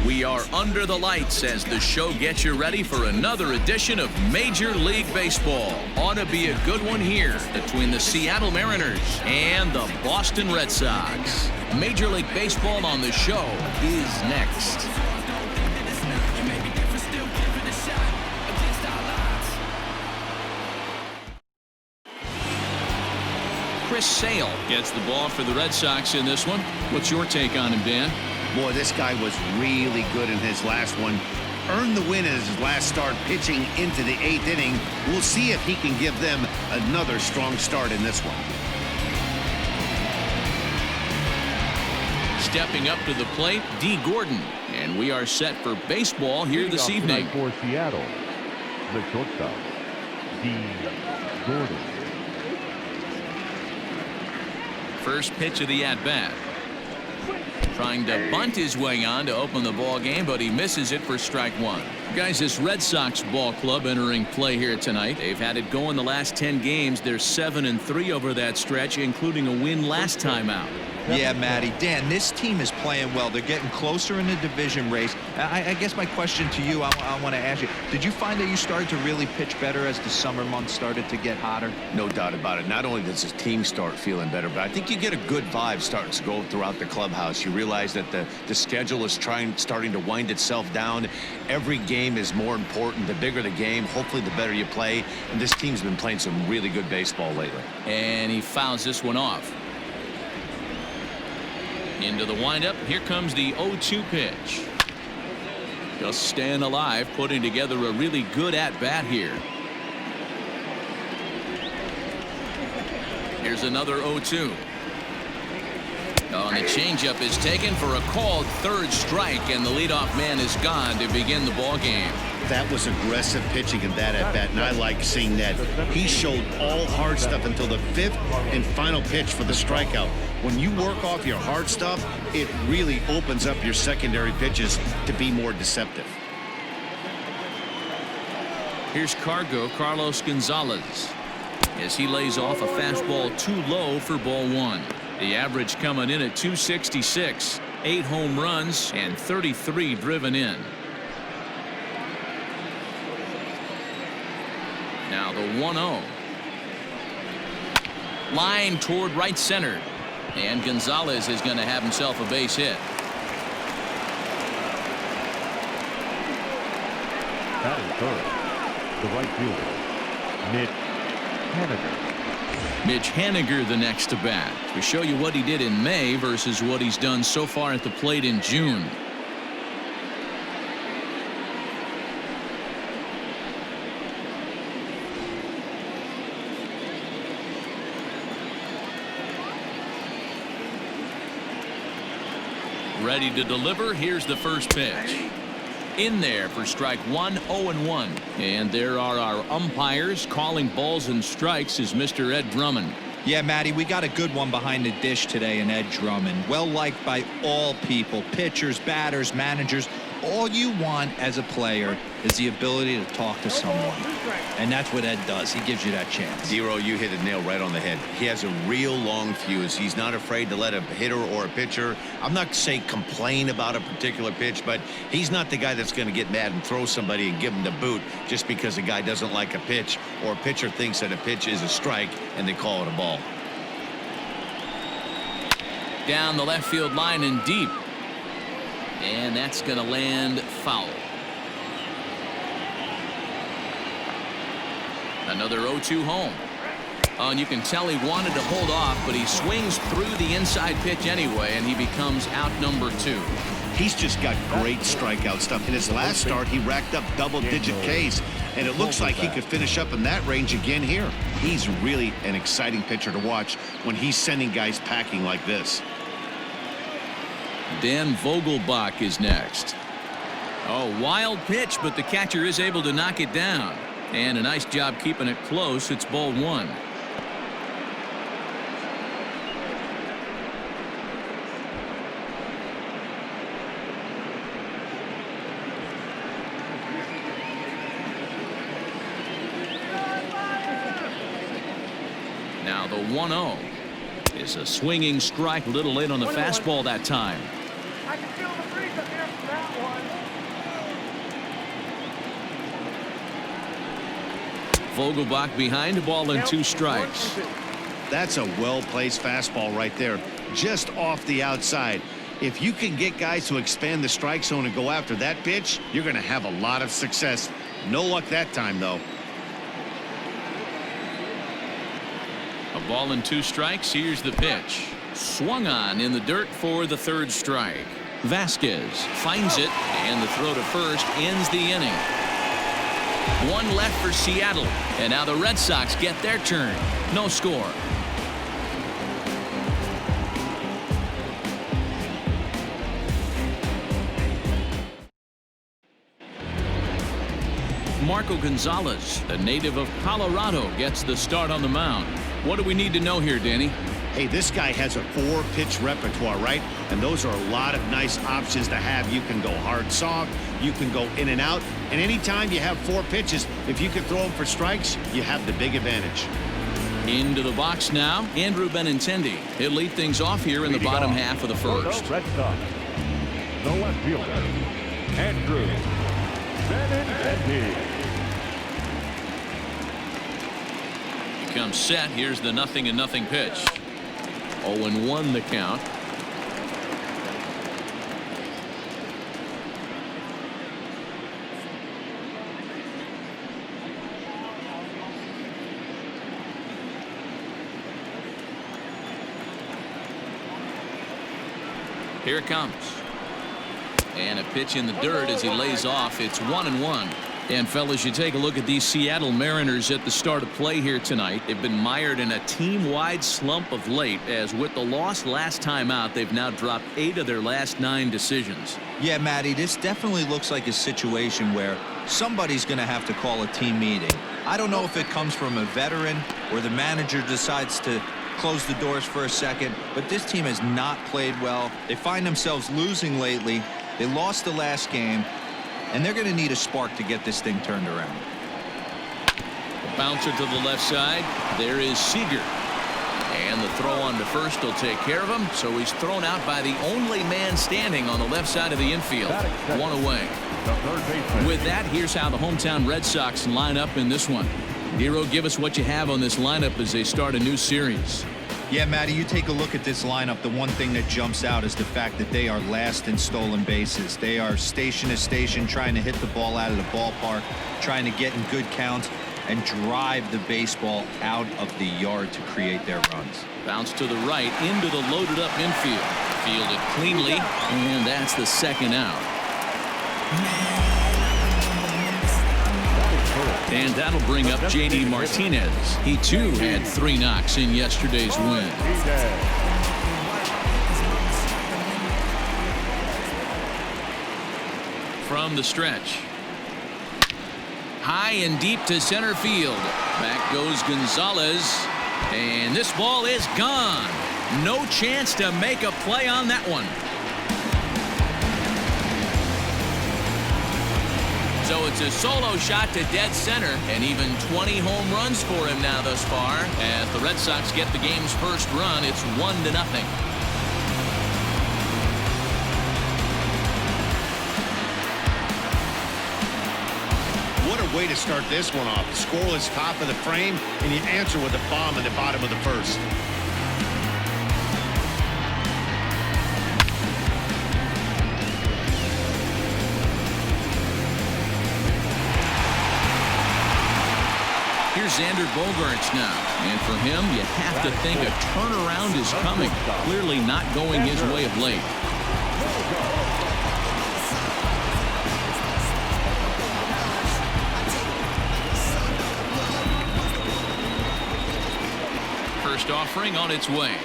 We are under the lights as the show gets you ready for another edition of Major League Baseball. Ought to be a good one here between the Seattle Mariners and the Boston Red Sox. Major League Baseball on the show is next. Chris Sale gets the ball for the Red Sox in this one. What's your take on him, Dan? Boy, this guy was really good in his last one. Earned the win as his last start pitching into the 8th inning. We'll see if he can give them another strong start in this one. Stepping up to the plate, D. Gordon. And we are set for baseball here this evening. For Seattle, the shortstop, D. Gordon. First pitch of the at-bat. Trying to bunt his way on to open the ball game, but he misses it for strike one. Guys, this Red Sox ball club entering play here tonight. They've had it going the last 10 games. They're 7-3 over that stretch, including a win last time out. Yeah, Matty. Dan, this team is playing well. They're getting closer in the division race. I guess my question to you, I want to ask you, did you find that you started to really pitch better as the summer months started to get hotter? No doubt about it. Not only does his team start feeling better, but I think you get a good vibe starting to go throughout the clubhouse. You realize that the schedule is starting to wind itself down. Every game is more important. The bigger the game, hopefully the better you play. And this team's been playing some really good baseball lately. And he fouls this one off. Into the windup. Here comes the 0-2 pitch. Just staying alive, putting together a really good at-bat here. Here's another 0-2. Oh, and the changeup is taken for a called third strike, and the leadoff man is gone to begin the ball game. That was aggressive pitching in that at-bat, and I like seeing that. He showed all hard stuff until the 5th and final pitch for the strikeout. When you work off your hard stuff, it really opens up your secondary pitches to be more deceptive. Here's Carlos Gonzalez, as he lays off a fastball too low for ball one. The average coming in at 266, 8 home runs and 33 driven in. Now the 1-0. Line toward right center. And Gonzalez is going to have himself a base hit. That is first, the right fielder, Mitch Haniger. Mitch Haniger the next to bat to show you what he did in May versus what he's done so far at the plate in June. Ready to deliver. Here's the first pitch. In there for strike one, 0-1. And there are our umpires calling balls and strikes is Mr. Ed Drummond. Yeah, Matty, we got a good one behind the dish today in Ed Drummond. Well liked by all people, pitchers, batters, managers. All you want as a player is the ability to talk to someone. And that's what Ed does. He gives you that chance. Zero, you hit the nail right on the head. He has a real long fuse. He's not afraid to let a hitter or a pitcher, I'm not saying complain about a particular pitch, but he's not the guy that's going to get mad and throw somebody and give him the boot just because a guy doesn't like a pitch or a pitcher thinks that a pitch is a strike and they call it a ball. Down the left field line and deep. And that's going to land foul. Another 0-2 home. Oh, and you can tell he wanted to hold off, but he swings through the inside pitch anyway, and he becomes out number 2. He's just got great strikeout stuff. In his last start, he racked up double-digit Ks, and it looks like he could finish up in that range again here. He's really an exciting pitcher to watch when he's sending guys packing like this. Dan Vogelbach is next. Oh, wild pitch, but the catcher is able to knock it down. And a nice job keeping it close. It's ball one. Now the 1-0 is a swinging strike, a little late on the fastball that time. I can feel the breeze up here from that one. Vogelbach behind, ball and 2 strikes. That's a well-placed fastball right there, just off the outside. If you can get guys to expand the strike zone and go after that pitch, you're going to have a lot of success. No luck that time, though. A ball and 2 strikes. Here's the pitch. Swung on in the dirt for the 3rd strike. Vasquez finds it, and the throw to first ends the inning. 1 left for Seattle, and now the Red Sox get their turn. No score. Marco Gonzalez, the native of Colorado, gets the start on the mound. What do we need to know here, Danny? Hey, this guy has a 4-pitch repertoire, right? And those are a lot of nice options to have. You can go hard, soft. You can go in and out. And anytime you have 4 pitches, if you can throw them for strikes, you have the big advantage. Into the box now, Andrew Benintendi. He'll lead things off here in the bottom half of the first. Red Sox. The left fielder, Andrew Benintendi. Comes set. Here's the 0-0 pitch. 0-1 the count. Here it comes. And a pitch in the dirt as he lays off. It's 1-1. And fellas, you take a look at these Seattle Mariners at the start of play here tonight. They've been mired in a team-wide slump of late, as with the loss last time out, they've now dropped 8 of their last 9 decisions. Yeah, Matty, this definitely looks like a situation where somebody's going to have to call a team meeting. I don't know if it comes from a veteran or the manager decides to close the doors for a second, but this team has not played well. They find themselves losing lately. They lost the last game, and they're going to need a spark to get this thing turned around. Bouncer to the left side. There is Seager. And the throw on to first will take care of him. So he's thrown out by the only man standing on the left side of the infield. 1 away. With that, here's how the hometown Red Sox line up in this one. Hero, give us what you have on this lineup as they start a new series. Yeah, Matty, you take a look at this lineup. The one thing that jumps out is the fact that they are last in stolen bases. They are station to station trying to hit the ball out of the ballpark, trying to get in good counts and drive the baseball out of the yard to create their runs. Bounce to the right into the loaded up infield. Fielded cleanly, and that's the 2nd out. And that'll bring up J.D. Martinez. He, too, had 3 knocks in yesterday's win. From the stretch. High and deep to center field. Back goes Gonzalez. And this ball is gone. No chance to make a play on that one. So it's a solo shot to dead center, and even 20 home runs for him now thus far. As the Red Sox get the game's first run, it's 1-0. What a way to start this one off. Scoreless top of the frame, and you answer with a bomb in the bottom of the first. Here's Xander Bogaerts now. And for him, you have to think a turnaround is coming. Clearly not going his way of late. First offering on its way.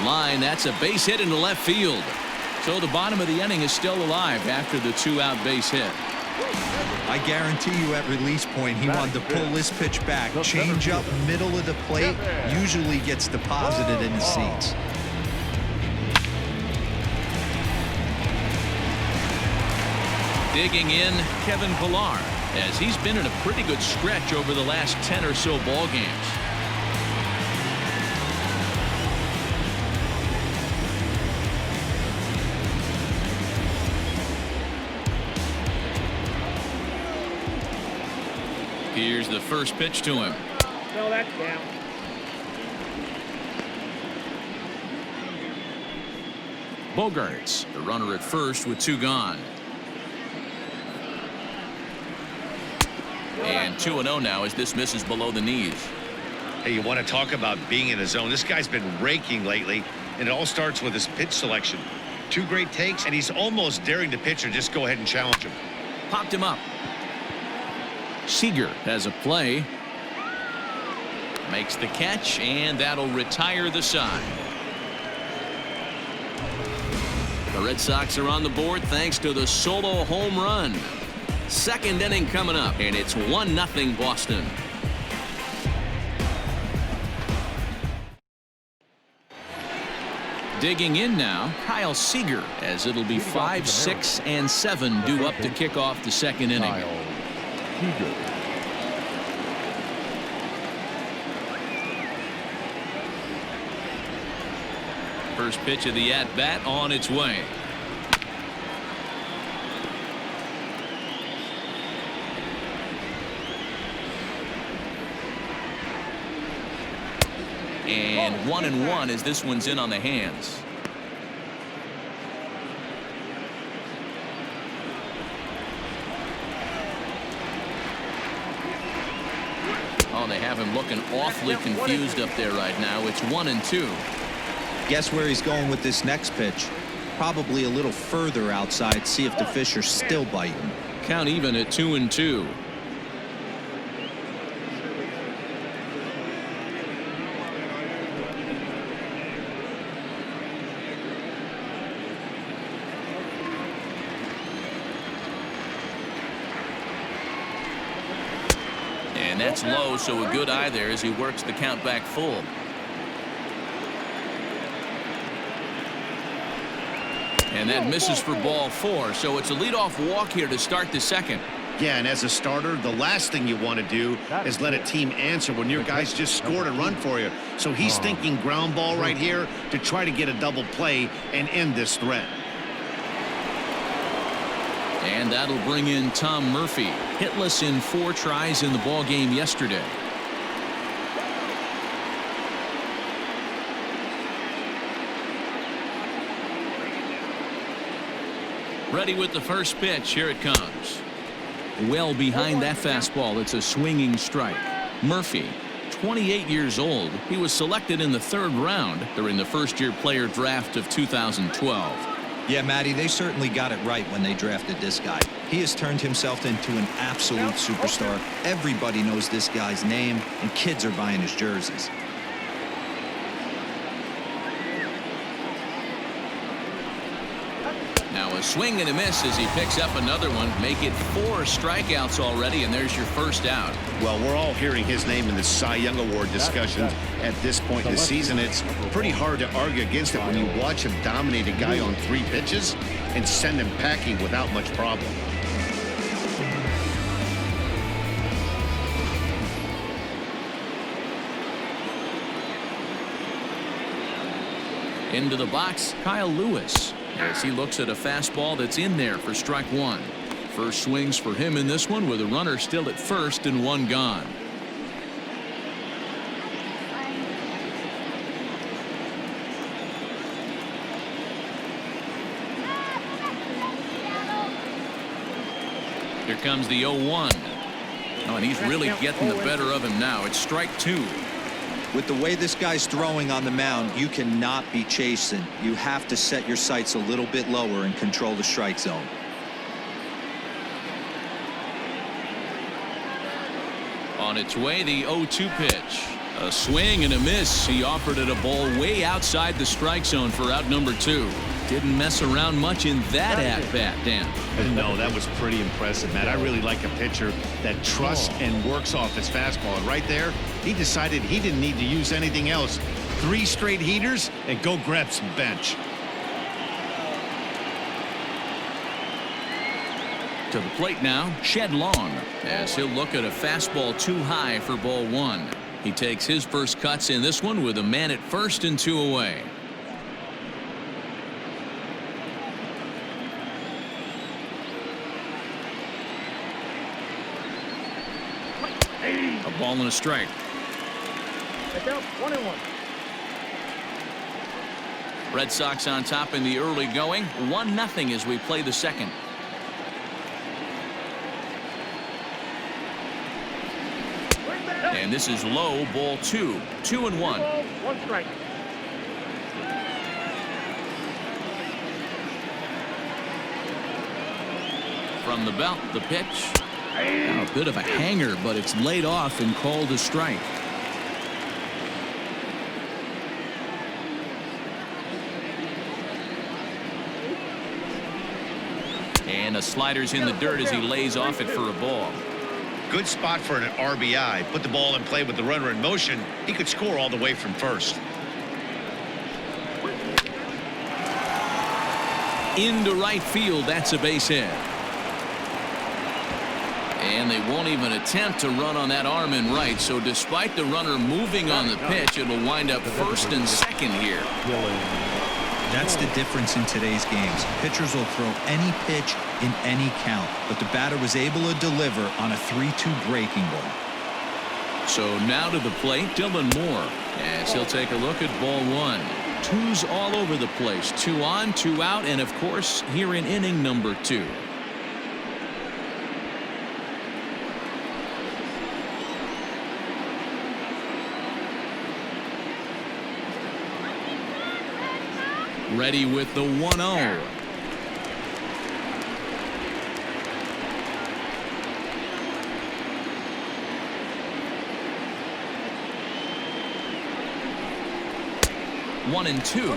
Line, that's a base hit into left field. So the bottom of the inning is still alive after the 2-out base hit. I guarantee you at release point he wanted to pull this pitch back. Change up middle of the plate usually gets deposited in the seats. Digging in, Kevin Pillar, as he's been in a pretty good stretch over the last 10 or so ball games. Here's the first pitch to him. No, that's down. Bogarts, the runner at first with 2 gone. And 2-0 now as this misses below the knees. Hey, you want to talk about being in the zone? This guy's been raking lately, and it all starts with his pitch selection. 2 great takes, and he's almost daring the pitcher just go ahead and challenge him. Popped him up. Seager has a play. Makes the catch, and that'll retire the side. The Red Sox are on the board thanks to the solo home run. Second inning coming up, and it's 1-0 Boston. Digging in now, Kyle Seager, as it'll be 5, 6, and 7 due up to kick off the second inning. Kyle Seager. First pitch of the at-bat on its way. And 1-1 as this one's in on the hands. Oh, they have him looking awfully confused up there right now. It's 1-2. Guess where he's going with this next pitch? Probably a little further outside. See if the fish are still biting. Count even at 2-2. And that's low, so a good eye there as he works the count back full. And that misses for ball 4, so it's a leadoff walk here to start the second. Yeah, and as a starter, the last thing you want to do is let a team answer when your guys just scored a run for you. So he's thinking ground ball right here to try to get a double play and end this threat. And that'll bring in Tom Murphy, hitless in 4 tries in the ball game yesterday. Ready with the first pitch. Here it comes. Well behind that fastball. It's a swinging strike. Murphy, 28 years old. He was selected in the 3rd round during the first-year player draft of 2012. Yeah, Matty, they certainly got it right when they drafted this guy. He has turned himself into an absolute superstar. Everybody knows this guy's name, and kids are buying his jerseys. Now a swing and a miss as he picks up another one. Make it 4 strikeouts already, and there's your first out. Well, we're all hearing his name in the Cy Young Award discussions at this point in the season. It's pretty hard to argue against it when you watch him dominate a guy on 3 pitches and send him packing without much problem. Into the box, Kyle Lewis, as he looks at a fastball that's in there for strike 1. First swings for him in this one with a runner still at first and 1 gone. Here comes the 0-1. Oh, and he's really getting the better of him now. It's strike 2. With the way this guy's throwing on the mound, you cannot be chasing. You have to set your sights a little bit lower and control the strike zone. On its way, the 0-2 pitch. A swing and a miss. He offered it a ball way outside the strike zone for out number 2. Didn't mess around much in that at-bat, Dan. No, that was pretty impressive, Matt. I really like a pitcher that trusts and works off his fastball. And right there, he decided he didn't need to use anything else. 3 straight heaters and go grab some bench. To the plate now, Shed Long, as he'll look at a fastball too high for ball 1. He takes his first cuts in this one with a man at first and 2 away. Ball and a strike. That's out, 1-1. Red Sox on top in the early going. 1-0 as we play the second. And this is low, ball 2. 2-1. 1 strike. From the belt, the pitch. A bit of a hanger, but it's laid off and called a strike. And a slider's in the dirt as he lays off it for a ball. Good spot for an RBI. Put the ball in play with the runner in motion. He could score all the way from first. Into right field. That's a base hit. And they won't even attempt to run on that arm in right. So despite the runner moving on the pitch, it'll wind up first and second here. That's the difference in today's games. Pitchers will throw any pitch in any count, but the batter was able to deliver on a 3-2 breaking ball. So now to the plate, Dylan Moore, as he'll take a look at ball 1. 2's all over the place. 2 on, 2 out, and of course here in inning number 2. Ready with the 1-0. One and two.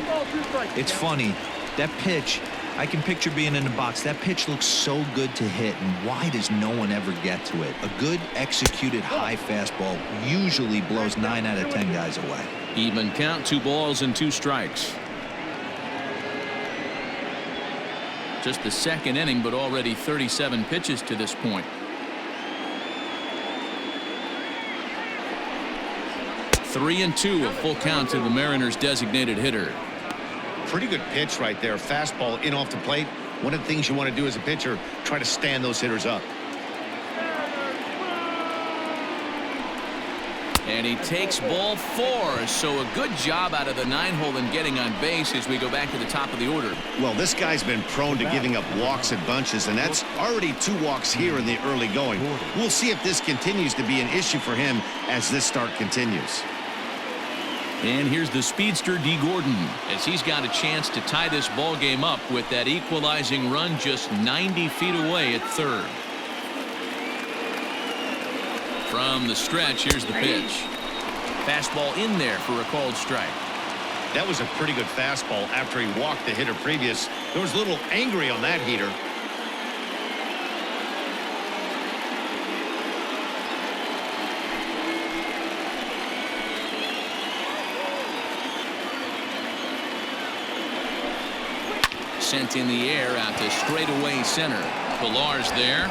It's funny, that pitch, I can picture being in the box. That pitch looks so good to hit, and why does no one ever get to it? A good executed high fastball usually blows 9 out of 10 guys away. Even count, 2 balls and 2 strikes. Just the second inning, but already 37 pitches to this point. Three and 2, a full count to the Mariners' designated hitter. Pretty good pitch right there. Fastball in off the plate. One of the things you want to do as a pitcher, try to stand those hitters up. And he takes ball 4. So a good job out of the 9-hole in getting on base as we go back to the top of the order. Well, this guy's been prone to giving up walks in bunches, and that's already 2 walks here in the early going. We'll see if this continues to be an issue for him as this start continues. And here's the speedster D. Gordon as he's got a chance to tie this ball game up with that equalizing run just 90 feet away at third. From the stretch, here's the pitch. Fastball in there for a called strike. That was a pretty good fastball after he walked the hitter previous. There was a little angry on that heater. Sent in the air out to straightaway center. Pilar's there.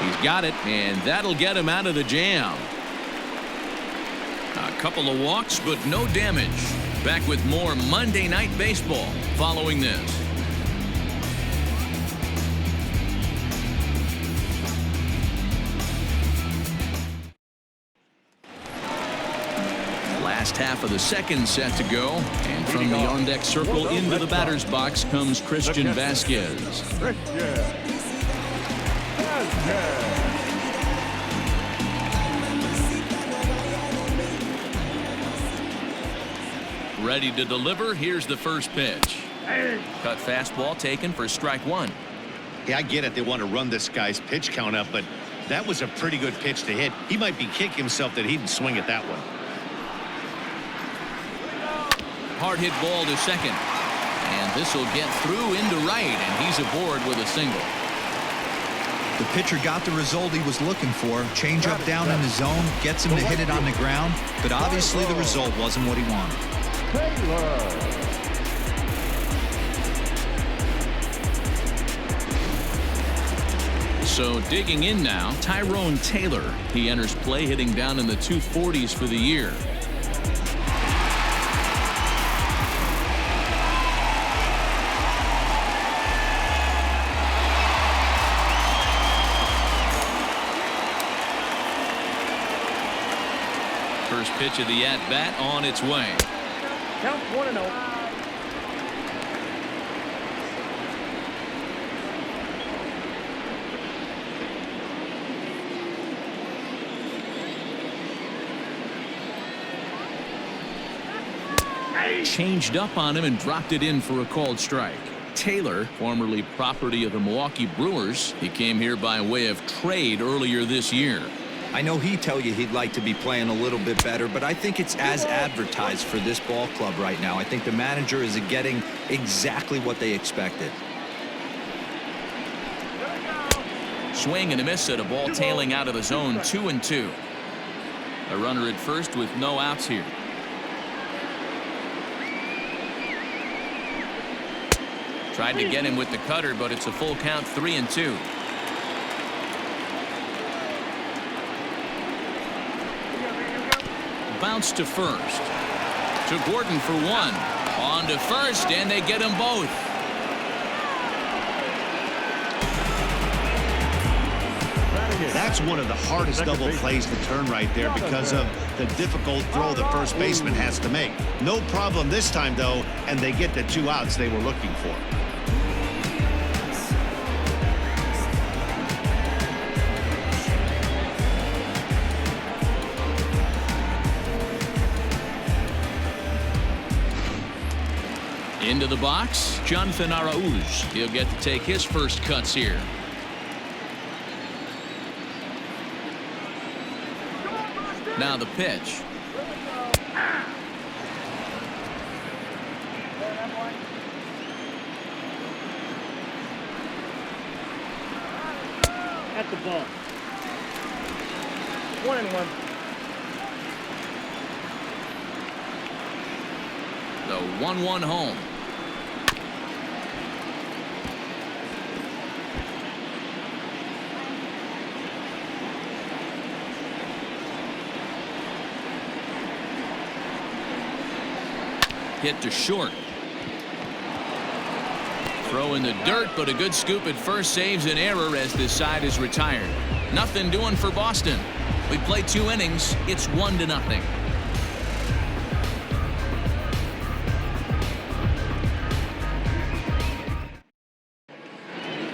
He's got it, and that'll get him out of the jam. A couple of walks, but no damage. Back with more Monday Night Baseball following this. Last half of the second set to go, and from the on-deck circle into the batter's box comes Christian Vasquez. Ready to deliver. Here's the first pitch. Cut fastball taken for strike 1. Yeah, I get it. They want to run this guy's pitch count up, but that was a pretty good pitch to hit. He might be kicking himself that he didn't swing at that one. Hard hit ball to second. And this will get through into right, and he's aboard with a single. The pitcher got the result he was looking for. Change up down in the zone, gets him to hit it on the ground, but obviously the result wasn't what he wanted. So digging in now, Tyrone Taylor. He enters play hitting down in the 240s for the year. First pitch of the at-bat on its way. Count 1-0. Changed up on him and dropped it in for a called strike. Taylor, formerly property of the Milwaukee Brewers, he came here by way of trade earlier this year. I know he'd tell you he'd like to be playing a little bit better, but I think it's as advertised for this ball club right now. I think the manager is getting exactly what they expected. Swing and a miss at a ball tailing out of the zone, 2-2. A runner at first with no outs here. Tried to get him with the cutter, but it's a full count, 3-2. Bounce to first. To Gordon for one. On to first, and they get them both. That's one of the hardest double plays to turn right there because of the difficult throw the first baseman has to make. No problem this time, though, and they get the 2 outs they were looking for. Into the box, Jonathan Arauz. He'll get to take his first cuts here. Now the pitch. At the ball. 1-1. The 1-1 home. Hit to short. Throw in the dirt, but a good scoop at first saves an error as this side is retired. Nothing doing for Boston. We played 2 innings. It's 1-0.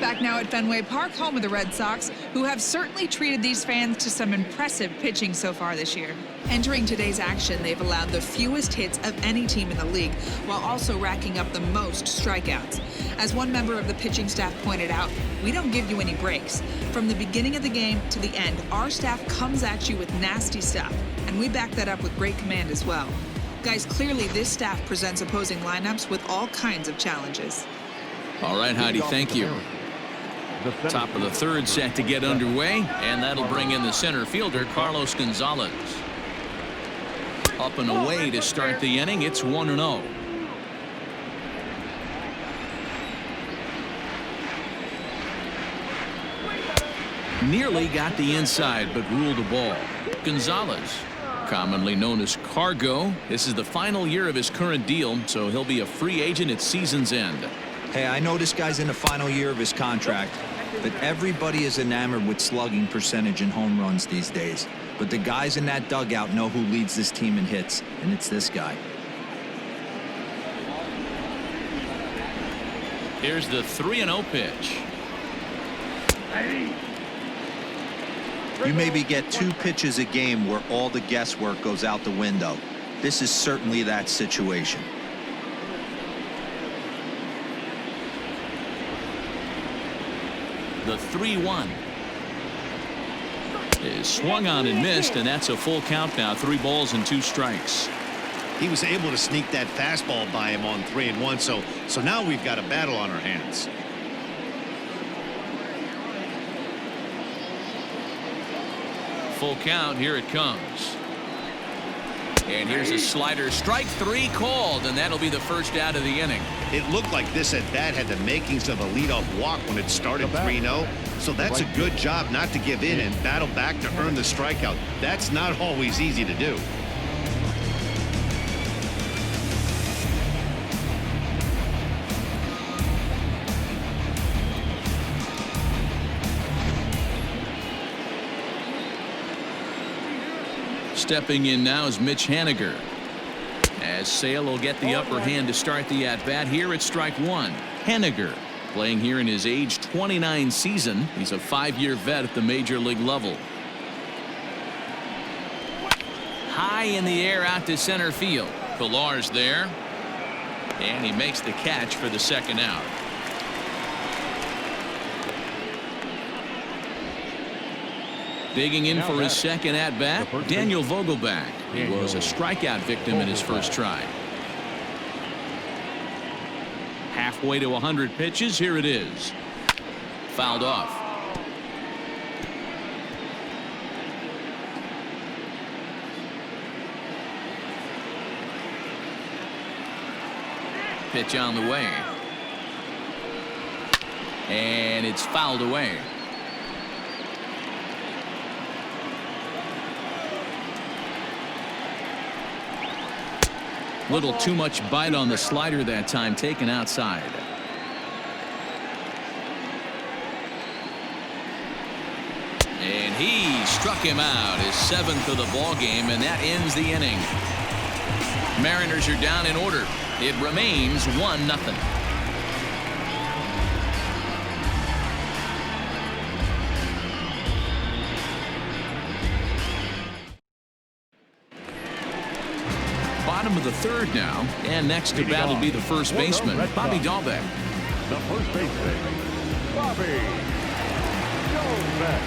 Back now at Fenway Park, home of the Red Sox, who have certainly treated these fans to some impressive pitching so far this year. Entering today's action, they've allowed the fewest hits of any team in the league, while also racking up the most strikeouts. As one member of the pitching staff pointed out, we don't give you any breaks. From the beginning of the game to the end, our staff comes at you with nasty stuff, and we back that up with great command as well. Guys, clearly this staff presents opposing lineups with all kinds of challenges. All right, Heidi, thank you. Top of the third set to get underway, and that'll bring in the center fielder, Carlos Gonzalez. Up and away to start the inning. It's 1-0. Nearly got the inside, but ruled a ball. Gonzalez, commonly known as Cargo. This is the final year of his current deal, so he'll be a free agent at season's end. Hey, I know this guy's in the final year of his contract, but everybody is enamored with slugging percentage and home runs these days. But the guys in that dugout know who leads this team in hits, and it's this guy. Here's the 3-0 pitch. You maybe get 2 pitches a game where all the guesswork goes out the window. This is certainly that situation. The 3-1 is swung on and missed, and that's a full count now. 3 balls and 2 strikes. He was able to sneak that fastball by him on 3-1, so now we've got a battle on our hands. Full count. Here it comes. And here's a slider. Strike 3 called, and that'll be the first out of the inning. It looked like this at bat had the makings of a leadoff walk when it started 3-0. So that's a good job not to give in and battle back to earn the strikeout. That's not always easy to do. Stepping in now is Mitch Haniger. As Sale will get the upper hand to start the at-bat here at strike one. Haniger playing here in his age 29 season. He's a 5-year vet at the major league level. High in the air out to center field. Pilar's there. And he makes the catch for the second out. Digging in for his second at-bat, Daniel Vogelbach. He was a strikeout victim in his first try. Halfway to 100 pitches. Here it is. Fouled off. Pitch on the way. And it's fouled away. Little too much bite on the slider that time, taken outside. And he struck him out, his 7th of the ball game, and that ends the inning. Mariners are down in order. It remains 1-0. Bottom of the third now, and next to bat will be the first baseman, Bobby Dahlbeck. The first baseman, Bobby Dahlbeck.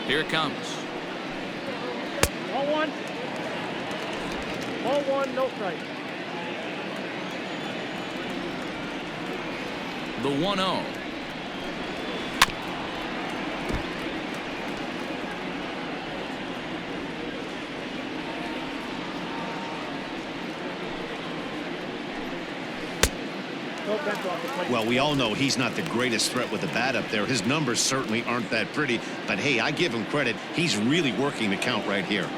Here it comes. 0-1. 0-1, no strike. The 1-0. Well, we all know he's not the greatest threat with the bat up there. His numbers certainly aren't that pretty. But, hey, I give him credit. He's really working the count right here.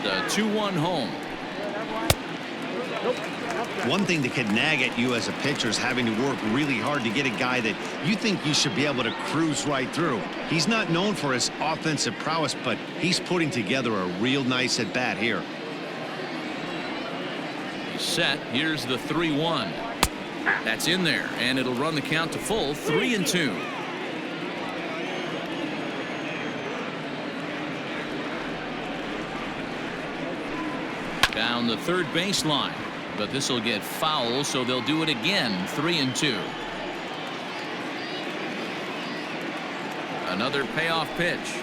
The 2-1 home. One thing that can nag at you as a pitcher is having to work really hard to get a guy that you think you should be able to cruise right through. He's not known for his offensive prowess, but he's putting together a real nice at-bat here. Set. Here's the 3-1. That's in there, and it'll run the count to full, 3-2. Down the third baseline, but this will get foul, so they'll do it again, 3-2. Another payoff pitch.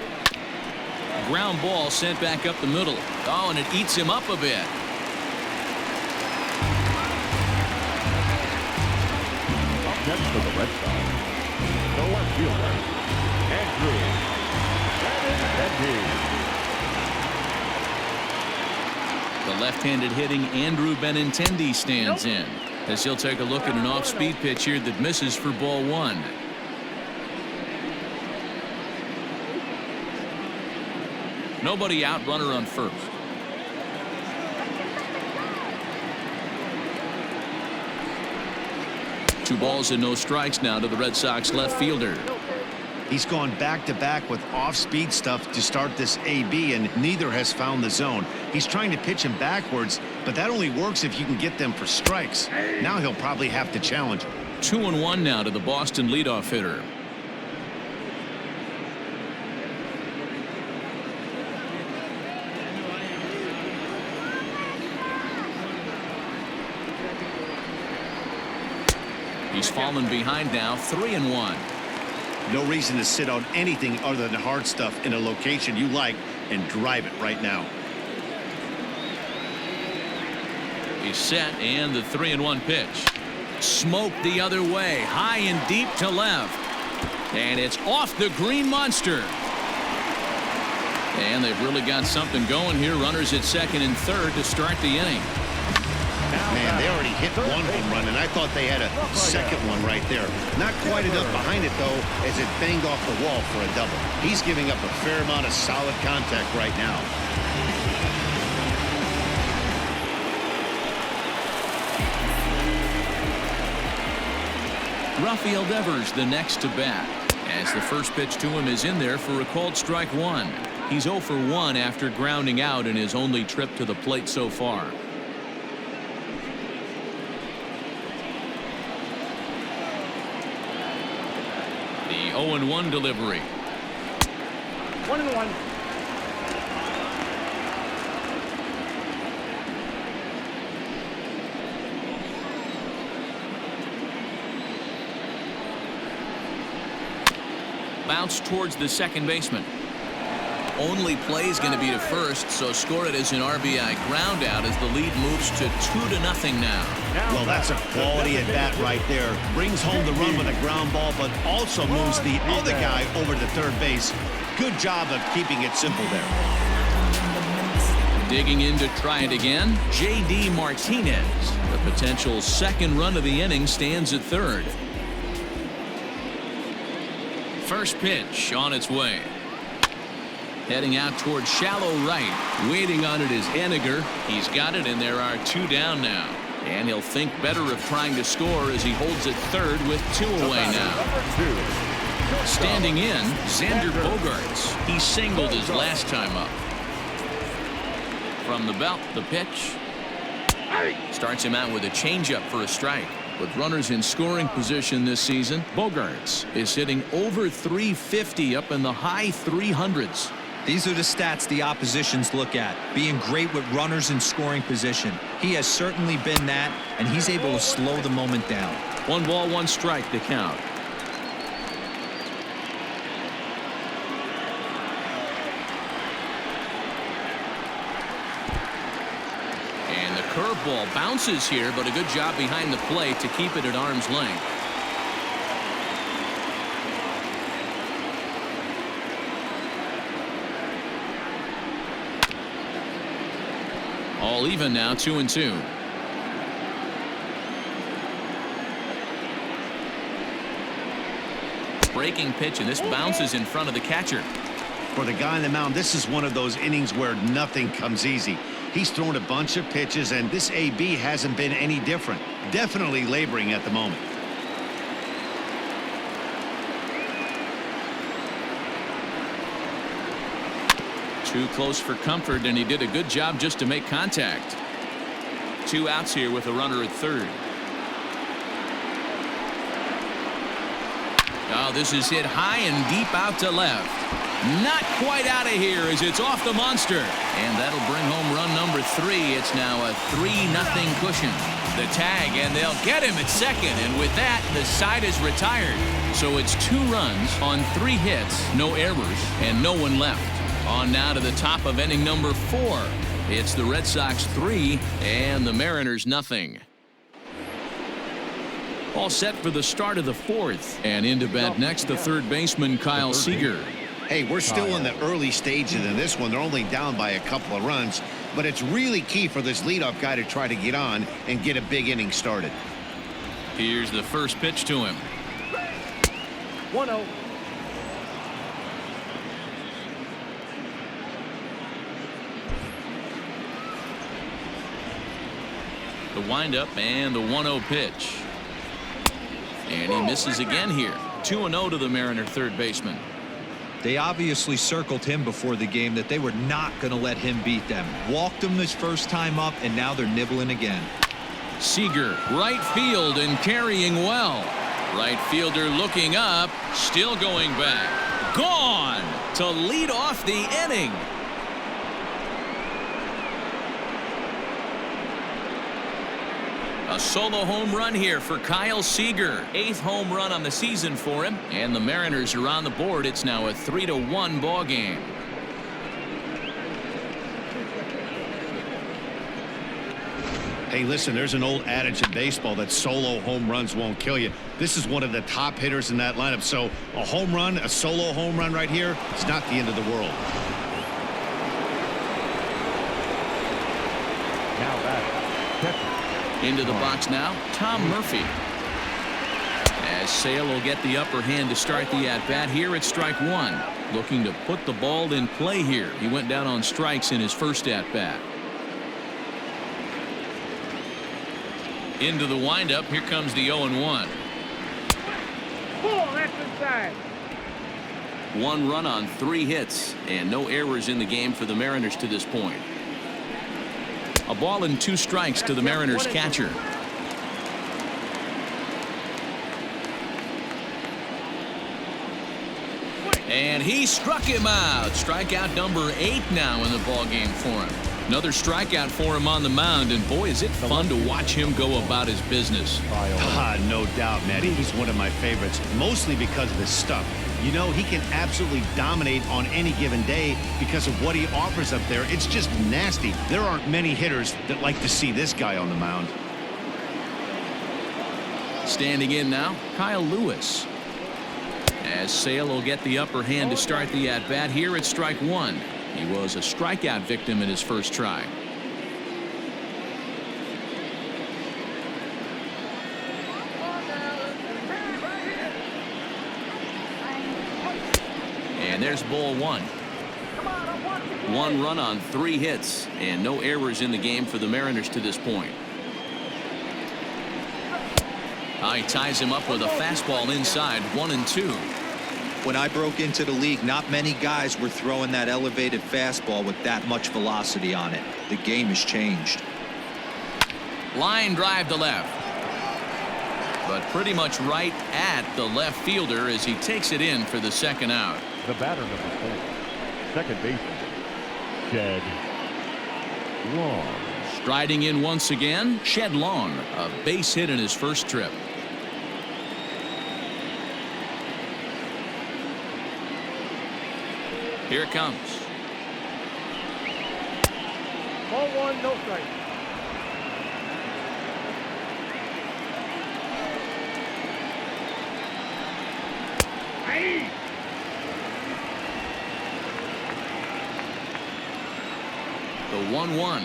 Ground ball sent back up the middle. Oh, and it eats him up a bit. Next for the Red Sox, the left fielder, Andrew Benintendi. The left-handed hitting Andrew Benintendi stands in, as he'll take a look at an off-speed pitch here that misses for ball one. Nobody out, runner on first. Two balls and no strikes now to the Red Sox left fielder. He's gone back-to-back with off-speed stuff to start this AB, and neither has found the zone. He's trying to pitch him backwards, but that only works if you can get them for strikes. Now he'll probably have to challenge him. 2-1 now to the Boston leadoff hitter. He's fallen behind now, 3-1. No reason to sit on anything other than hard stuff in a location you like and drive it right now. He's set, and the 3-1 pitch. Smoked the other way, high and deep to left. And it's off the green monster. And they've really got something going here. Runners at second and third to start the inning. Man, they already hit one home run, and I thought they had a second one right there. Not quite enough behind it, though, as it banged off the wall for a double. He's giving up a fair amount of solid contact right now. Rafael Devers the next to bat, as the first pitch to him is in there for a called strike one. He's 0 for 1 after grounding out in his only trip to the plate so far. The 0-1 delivery. 1-1. Bounce towards the second baseman. Only play is going to be to first, so score it as an RBI ground out as the lead moves to 2-0 now. Well, that's a quality at bat right there. Brings home the run with a ground ball, but also moves the other guy over to third base. Good job of keeping it simple there. Digging in to try it again, J.D. Martinez. The potential second run of the inning stands at third. First pitch on its way. Heading out towards shallow right. Waiting on it is Henniger. He's got it, and there are 2 down now. And he'll think better of trying to score as he holds it third with 2 away now. Standing in, Xander Bogaerts. He singled his last time up. From the belt, the pitch. Starts him out with a changeup for a strike. With runners in scoring position this season, Bogaerts is hitting over 350 up in the high 300s. These are the stats the oppositions look at. Being great with runners in scoring position. He has certainly been that, and he's able to slow the moment down. 1 ball, 1 strike to count. And the curveball bounces here, but a good job behind the plate to keep it at arm's length. All even now, 2-2. Breaking pitch, and this bounces in front of the catcher. For the guy on the mound, this is one of those innings where nothing comes easy. He's thrown a bunch of pitches, and this AB hasn't been any different. Definitely laboring at the moment. Too close for comfort, and he did a good job just to make contact. 2 outs here with a runner at third. Oh, this is hit high and deep out to left. Not quite out of here as it's off the monster. And that'll bring home run number 3. It's now a 3-0 cushion. The tag, and they'll get him at second. And with that, the side is retired. So it's 2 runs on 3 hits, no errors, and no one left. On now to the top of inning number 4. It's the Red Sox 3 and the Mariners nothing. All set for the start of the 4th. And into bat next, the third baseman, Kyle Seager. Hey, we're still in the early stages of this one. They're only down by a couple of runs, but it's really key for this leadoff guy to try to get on and get a big inning started. Here's the first pitch to him. 1-0. The windup and the 1-0 pitch. And he misses again here. 2-0 to the Mariner third baseman. They obviously circled him before the game that they were not going to let him beat them. Walked him his first time up, and now they're nibbling again. Seager, right field and carrying well. Right fielder looking up, still going back. Gone to lead off the inning. A solo home run here for Kyle Seager. 8th home run on the season for him. And the Mariners are on the board. It's now a 3-1 ball game. Hey, listen, there's an old adage in baseball that solo home runs won't kill you. This is one of the top hitters in that lineup. So a home run, a solo home run right here, it's not the end of the world. Now back. Into the box now, Tom Murphy. As Sale will get the upper hand to start the at-bat here at strike 1. Looking to put the ball in play here. He went down on strikes in his first at-bat. Into the windup. Here comes the 0-1. Pull, that's inside. 1 run on 3 hits and no errors in the game for the Mariners to this point. A ball and 2 strikes to the Mariners catcher. And he struck him out. Strikeout number 8 now in the ball game for him. Another strikeout for him on the mound, and boy, is it fun to watch him go about his business. No doubt, Matty. He's one of my favorites, mostly because of his stuff. You know, he can absolutely dominate on any given day because of what he offers up there. It's just nasty. There aren't many hitters that like to see this guy on the mound. Standing in now, Kyle Lewis. As Sale will get the upper hand to start the at-bat here at strike 1. He was a strikeout victim in his first try. And there's ball 1. 1 run on 3 hits and no errors in the game for the Mariners to this point. He ties him up with a fastball inside, 1-2. When I broke into the league, not many guys were throwing that elevated fastball with that much velocity on it. The game has changed. Line drive to left. But pretty much right at the left fielder as he takes it in for the second out. The batter, number 4, second baseman, Shed Long. Striding in once again, Shed Long, a base hit in his first trip. Here it comes. Ball 1, no strike. Hey! The 1-1.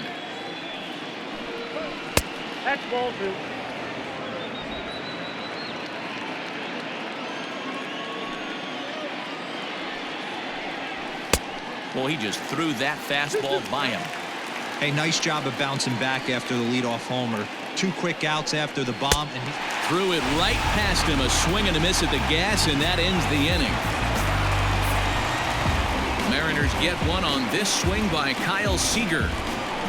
That's ball 2. Well, he just threw that fastball by him. Hey, nice job of bouncing back after the leadoff homer. 2 quick outs after the bomb, and he Threw it right past him, a swing and a miss at the gas, and that ends the inning. Mariners get one on this swing by Kyle Seager.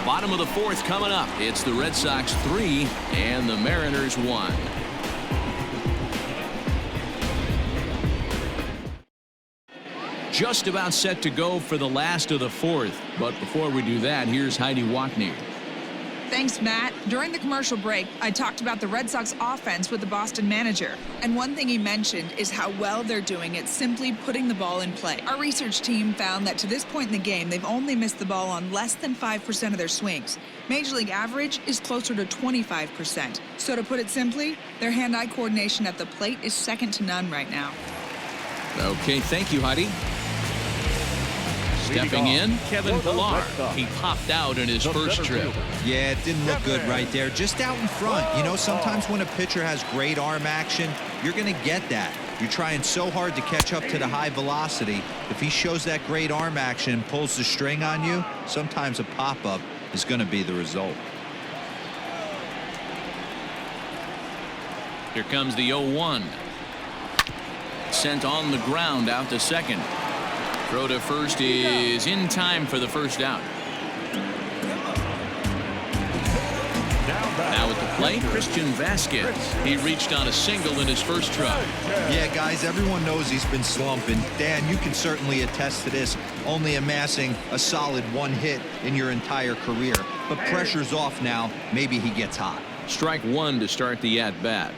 Bottom of the 4th coming up. It's the Red Sox 3 and the Mariners 1. Just about set to go for the last of the 4th. But before we do that, here's Heidi Wackney. Thanks, Matt. During the commercial break, I talked about the Red Sox offense with the Boston manager. And one thing he mentioned is how well they're doing at simply putting the ball in play. Our research team found that to this point in the game, they've only missed the ball on less than 5% of their swings. Major League average is closer to 25%. So to put it simply, their hand-eye coordination at the plate is second to none right now. Okay, thank you, Heidi. Stepping in, Kevin Pillar. He popped out in his first trip. Yeah, it didn't look good right there. Just out in front. You know, sometimes when a pitcher has great arm action, you're going to get that. You're trying so hard to catch up to the high velocity. If he shows that great arm action and pulls the string on you, sometimes a pop-up is going to be the result. Here comes the 0-1. Sent on the ground out to second. Throw to first is in time for the first out. Now at the plate, Christian Vasquez. He reached on a single in his first try. Yeah, guys, everyone knows he's been slumping. Dan, you can certainly attest to this, only amassing a solid 1 hit in your entire career. But pressure's off now. Maybe he gets hot. Strike 1 to start the at-bat.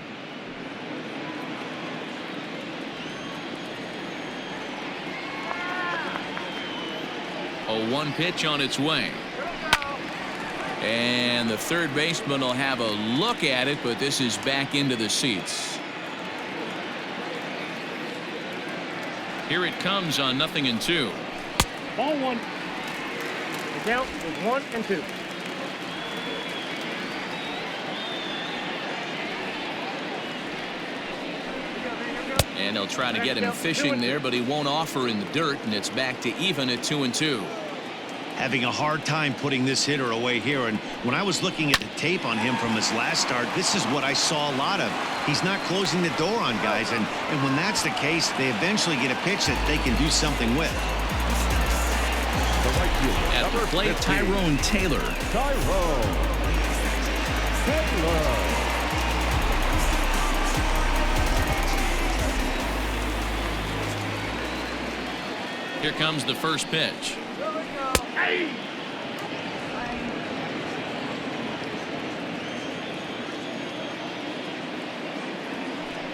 A 1 pitch on its way. And the third baseman will have a look at it, but this is back into the seats. Here it comes on 0-2. Ball 1. The count is 1-2. And they'll try to get him fishing there, but he won't offer in the dirt, and it's back to even at 2-2. having a hard time putting this hitter away here. And when I was looking at the tape on him from his last start, this is what I saw a lot of. He's not closing the door on guys. And when that's the case, they eventually get a pitch that they can do something with. The right fielder, At the number plate, 15, Tyrone Taylor. Tyrone Taylor. Here comes the first pitch.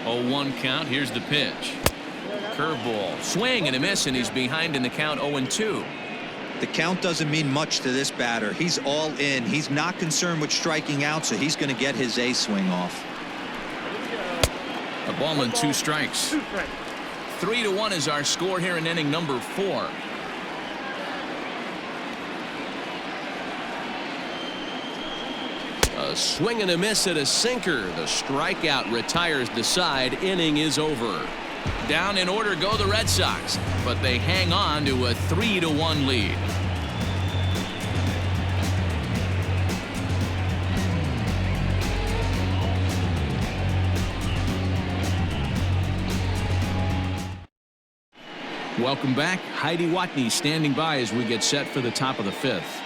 0-1 count. Here's the pitch. Curveball. Swing and a miss, and he's behind in the count 0-2. The count doesn't mean much to this batter. He's all in. He's not concerned with striking out, so he's going to get his A swing off. A ball and 2 strikes. 3-1 is our score here in inning number 4. A swing and a miss at a sinker. The strikeout retires the side. Inning is over. Down in order go the Red Sox, but they hang on to a 3-1 lead. Welcome back. Heidi Watney standing by as we get set for the top of the 5th.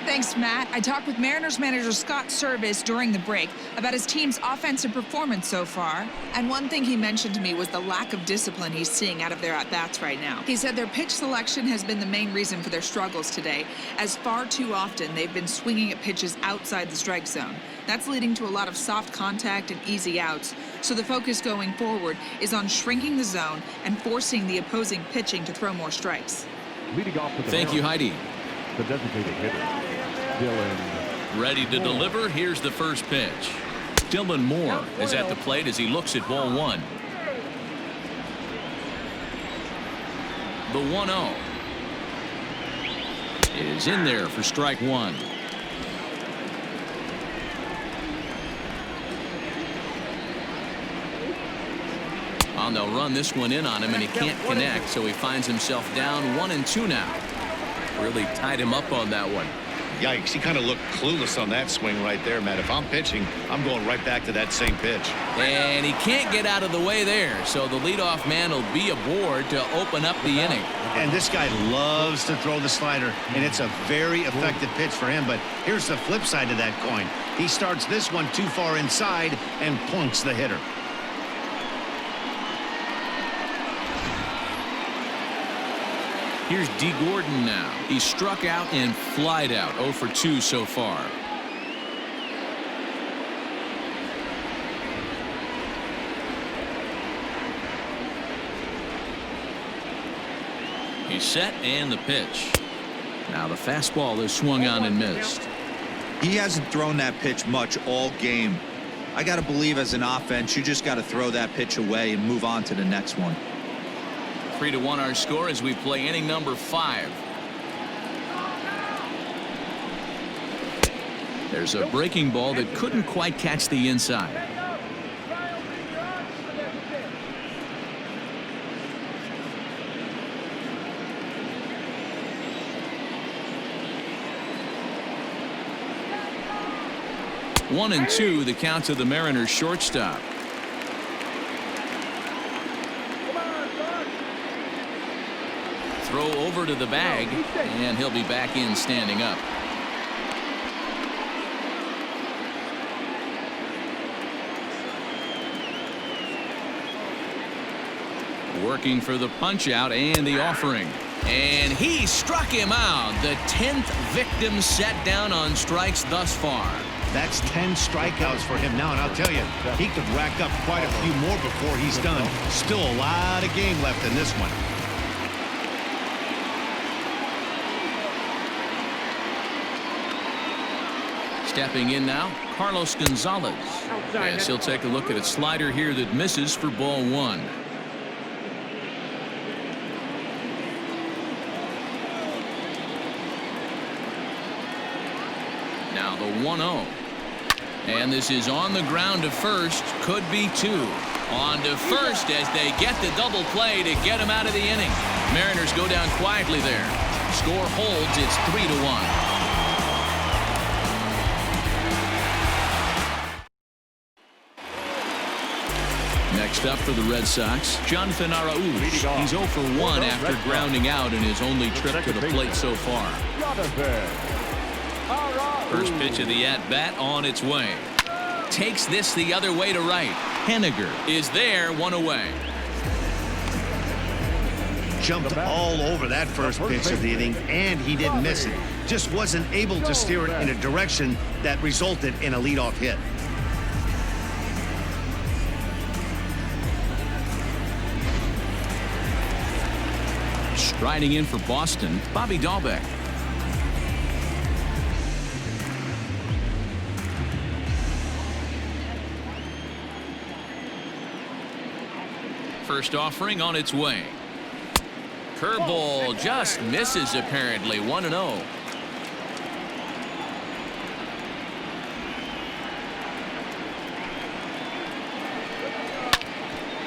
Thanks, Matt. I talked with Mariners manager Scott Service during the break about his team's offensive performance so far. And one thing he mentioned to me was the lack of discipline he's seeing out of their at-bats right now. He said their pitch selection has been the main reason for their struggles today, as far too often they've been swinging at pitches outside the strike zone. That's leading to a lot of soft contact and easy outs. So the focus going forward is on shrinking the zone and forcing the opposing pitching to throw more strikes. Leading off with the Thank you, Heidi. The designated hitter, Dylan. Ready to deliver. Here's the first pitch. Dylan Moore is at the plate as he looks at ball 1. The 1-0 is in there for strike 1. And they'll run this one in on him, and he can't connect, so he finds himself down 1-2 now. Really tied him up on that one. Yikes, he kind of looked clueless on that swing right there, Matt. If I'm pitching, I'm going right back to that same pitch. And he can't get out of the way there, so the leadoff man will be aboard to open up the inning. And this guy loves to throw the slider, and it's a very effective pitch for him. But here's the flip side of that coin. He starts this one too far inside and plunks the hitter. Here's D. Gordon now. He's struck out and flied out. 0 for 2 so far. He's set, and the pitch. Now the fastball is swung on and missed. He hasn't thrown that pitch much all game. I got to believe as an offense, you just got to throw that pitch away and move on to the next one. 3-1 our score as we play inning number 5. There's a breaking ball that couldn't quite catch the inside. One and 2 the count to the Mariners shortstop. Throw over to the bag, and he'll be back in standing up. Working for the punch out and the offering. And he struck him out. The 10th victim set down on strikes thus far. That's 10 strikeouts for him now, and I'll tell you, he could rack up quite a few more before he's done. Still a lot of game left in this one. Stepping in now, Carlos Gonzalez. As he'll take a look at a slider here that misses for ball 1. Now the 1-0. And this is on the ground to first. Could be 2. On to first as they get the double play to get him out of the inning. Mariners go down quietly there. Score holds. It's 3-1. Next up for the Red Sox, Jonathan Araújo. He's 0 for 1 after grounding out in his only trip to the plate so far. First pitch of the at-bat on its way. Takes this the other way to right. Henniger is there, 1 away. Jumped all over that first pitch of the inning, and he didn't miss it. Just wasn't able to steer it in a direction that resulted in a leadoff hit. Striding in for Boston, Bobby Dahlbeck. First offering on its way. Curveball just misses apparently. 1-0.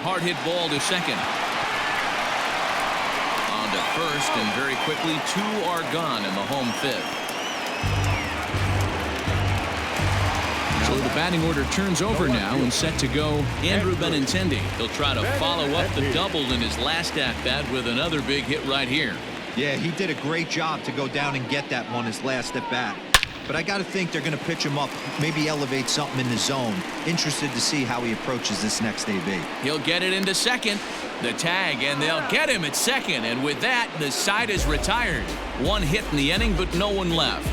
Hard hit ball to second. On to first, and very quickly 2 are gone in the home fifth. So the batting order turns over now and set to go Andrew Benintendi. He'll try to follow up the double in his last at-bat with another big hit right here. Yeah, he did a great job to go down and get that one his last at-bat. But I got to think they're going to pitch him up, maybe elevate something in the zone. Interested to see how he approaches this next AB. He'll get it into second. The tag, and they'll get him at second. And with that, the side is retired. 1 hit in the inning, but no one left.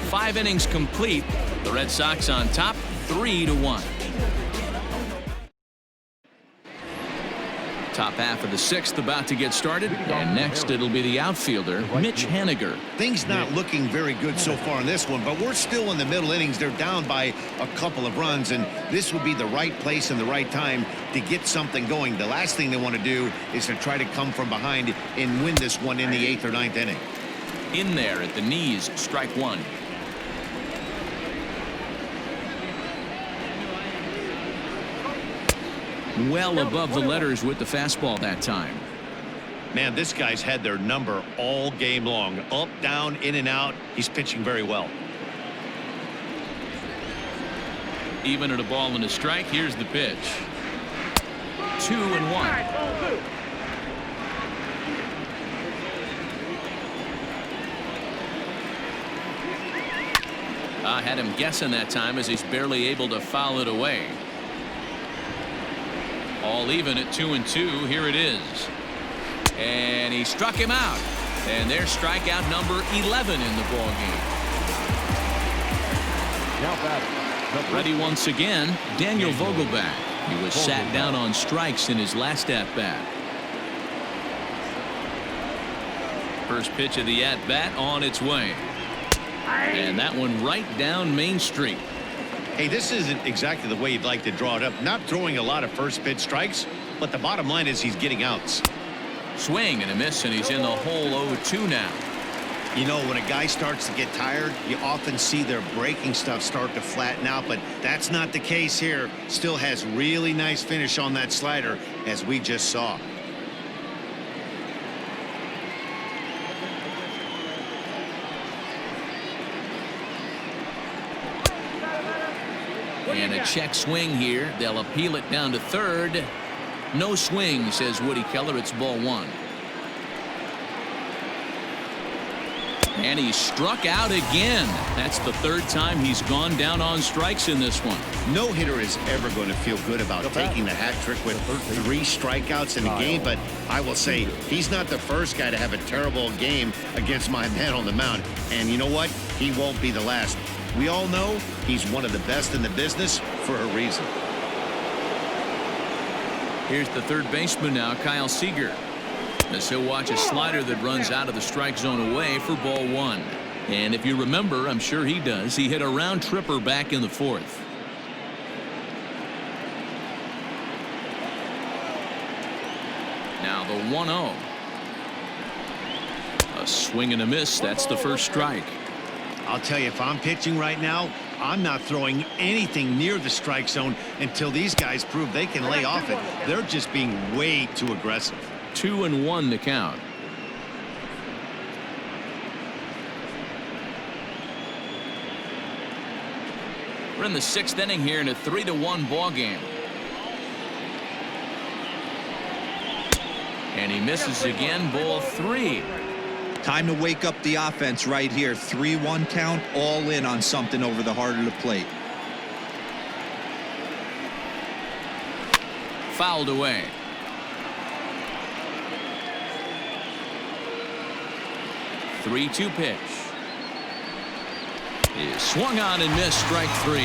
5 innings complete. The Red Sox on top, 3-1. Top half of the 6th about to get started, and next it'll be the outfielder, Mitch Henniger. Things not looking very good so far in this one, but we're still in the middle innings. They're down by a couple of runs, and this would be the right place and the right time to get something going. The last thing they want to do is to try to come from behind and win this one in the 8th or 9th inning. In there at the knees, strike 1. Well above the letters with the fastball that time. Man, this guy's had their number all game long. Up, down, in and out. He's pitching very well. Even at a ball and a strike, here's the pitch. 2-1. I had him guessing that time as he's barely able to foul it away. All even at 2-2. Here it is. And he struck him out. And there's strikeout number 11 in the ball game. Ready once again, Daniel Vogelback. He was sat down on strikes in his last at-bat. First pitch of the at-bat on its way. And that one right down Main Street. Hey, this isn't exactly the way you'd like to draw it up. Not throwing a lot of first pitch strikes, but the bottom line is he's getting outs. Swing and a miss, and he's in the hole 0-2 now. You know, when a guy starts to get tired, you often see their breaking stuff start to flatten out, but that's not the case here. Still has really nice finish on that slider, as we just saw. And a check swing here. They'll appeal it down to third. No swing, says Woody Keller. It's ball 1. And he struck out again. That's the 3rd time he's gone down on strikes in this one. No hitter is ever going to feel good about taking the hat trick with 3 strikeouts in a game, but I will say he's not the first guy to have a terrible game against my man on the mound. And you know what? He won't be the last. We all know he's one of the best in the business for a reason. Here's the third baseman now, Kyle Seager, as he'll watch a slider that runs out of the strike zone away for ball 1. And if you remember, I'm sure he does, he hit a round tripper back in the 4th. Now the 1-0. A swing and a miss. That's the first strike. I'll tell you, if I'm pitching right now, I'm not throwing anything near the strike zone until these guys prove they can lay off it. They're just being way too aggressive. 2-1 to count. We're in the 6th inning here in a 3-1 ball game. And he misses again. Ball 3. Time to wake up the offense right here. 3-1 count, all in on something over the heart of the plate. Fouled away. Three-two pitch. Is swung on and missed. Strike 3.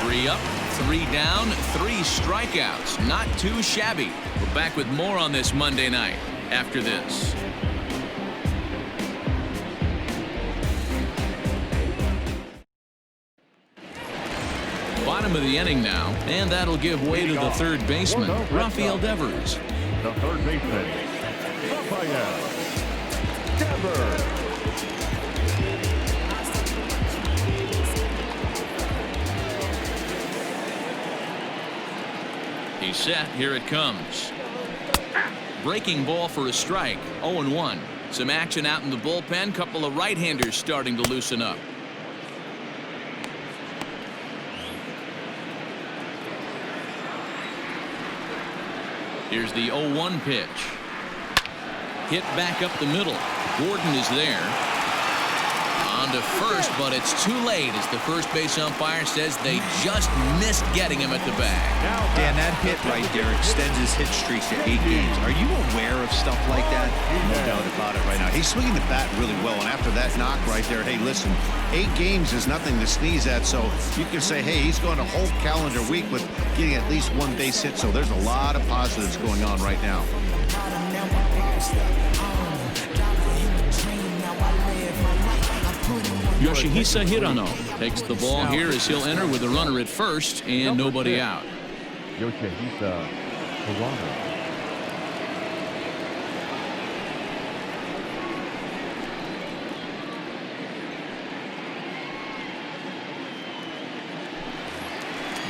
3 up, 3 down, 3 strikeouts. Not too shabby. We're back with more on this Monday night after this. Bottom of the inning now, and that'll give way to the third baseman, Rafael Devers. The third baseman, Rafael Devers. He's set. Here it comes. Breaking ball for a strike. 0-1. Some action out in the bullpen. Couple of right-handers starting to loosen up. Here's the 0-1 pitch. Hit back up the middle. Gordon is there. On to first, but it's too late as the first base umpire says they just missed getting him at the bag. Dan, that hit right there extends his hit streak to 8 games. Are you aware of stuff like that? No doubt about it right now. He's swinging the bat really well, and after that knock right there, hey, listen, 8 games is nothing to sneeze at, so you can say, hey, he's going a whole calendar week with getting at least 1 base hit, so there's a lot of positives going on right now. Yoshihisa Hirano takes the ball here as he'll enter with a runner at first and nobody out. Yoshihisa Hirano.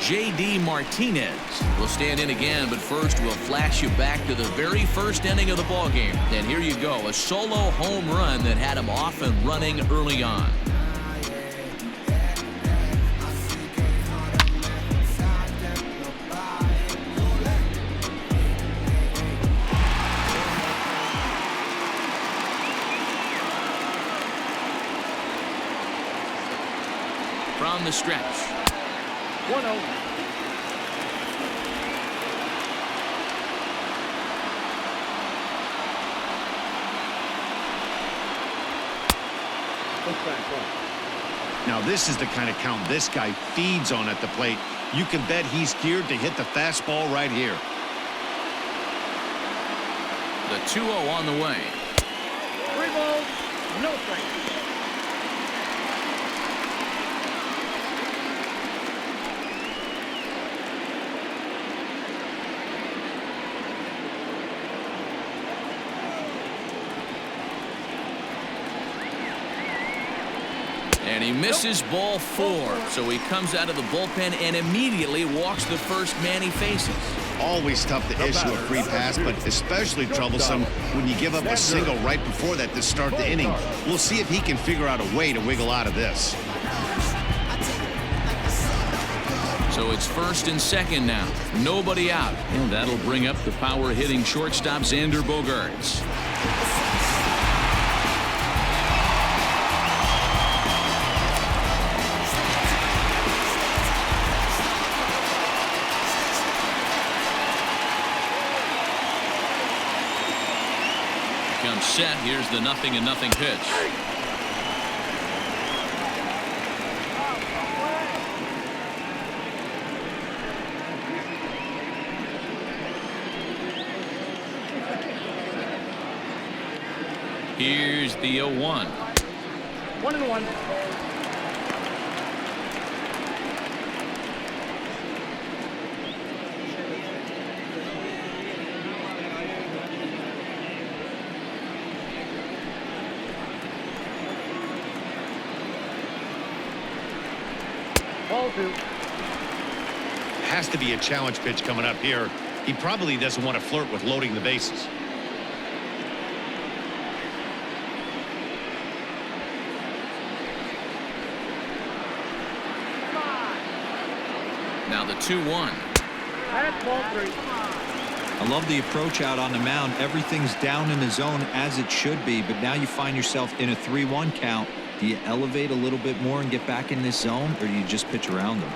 J.D. Martinez will stand in again, but first we'll flash you back to the very first inning of the ball game. And here you go, a solo home run that had him off and running early on. From the stretch. 1-0. Now this is the kind of count this guy feeds on at the plate. You can bet he's geared to hit the fastball right here. The 2-0 on the way. 3 balls, no strikes. And he misses ball 4. So he comes out of the bullpen and immediately walks the first man he faces. Always tough to issue a free pass, but especially troublesome when you give up a single right before that to start the inning. We'll see if he can figure out a way to wiggle out of this. So it's first and second now. Nobody out. And that'll bring up the power-hitting shortstop Xander Bogaerts. Comes set. Here's the 0-0 pitch. Here's the 0-1. 1-1. Ball 2. Has to be a challenge pitch coming up here. He probably doesn't want to flirt with loading the bases. 2-1. That's ball 3. I love the approach out on the mound. Everything's down in the zone as it should be, but now you find yourself in a 3-1 count. Do you elevate a little bit more and get back in this zone, or do you just pitch around them?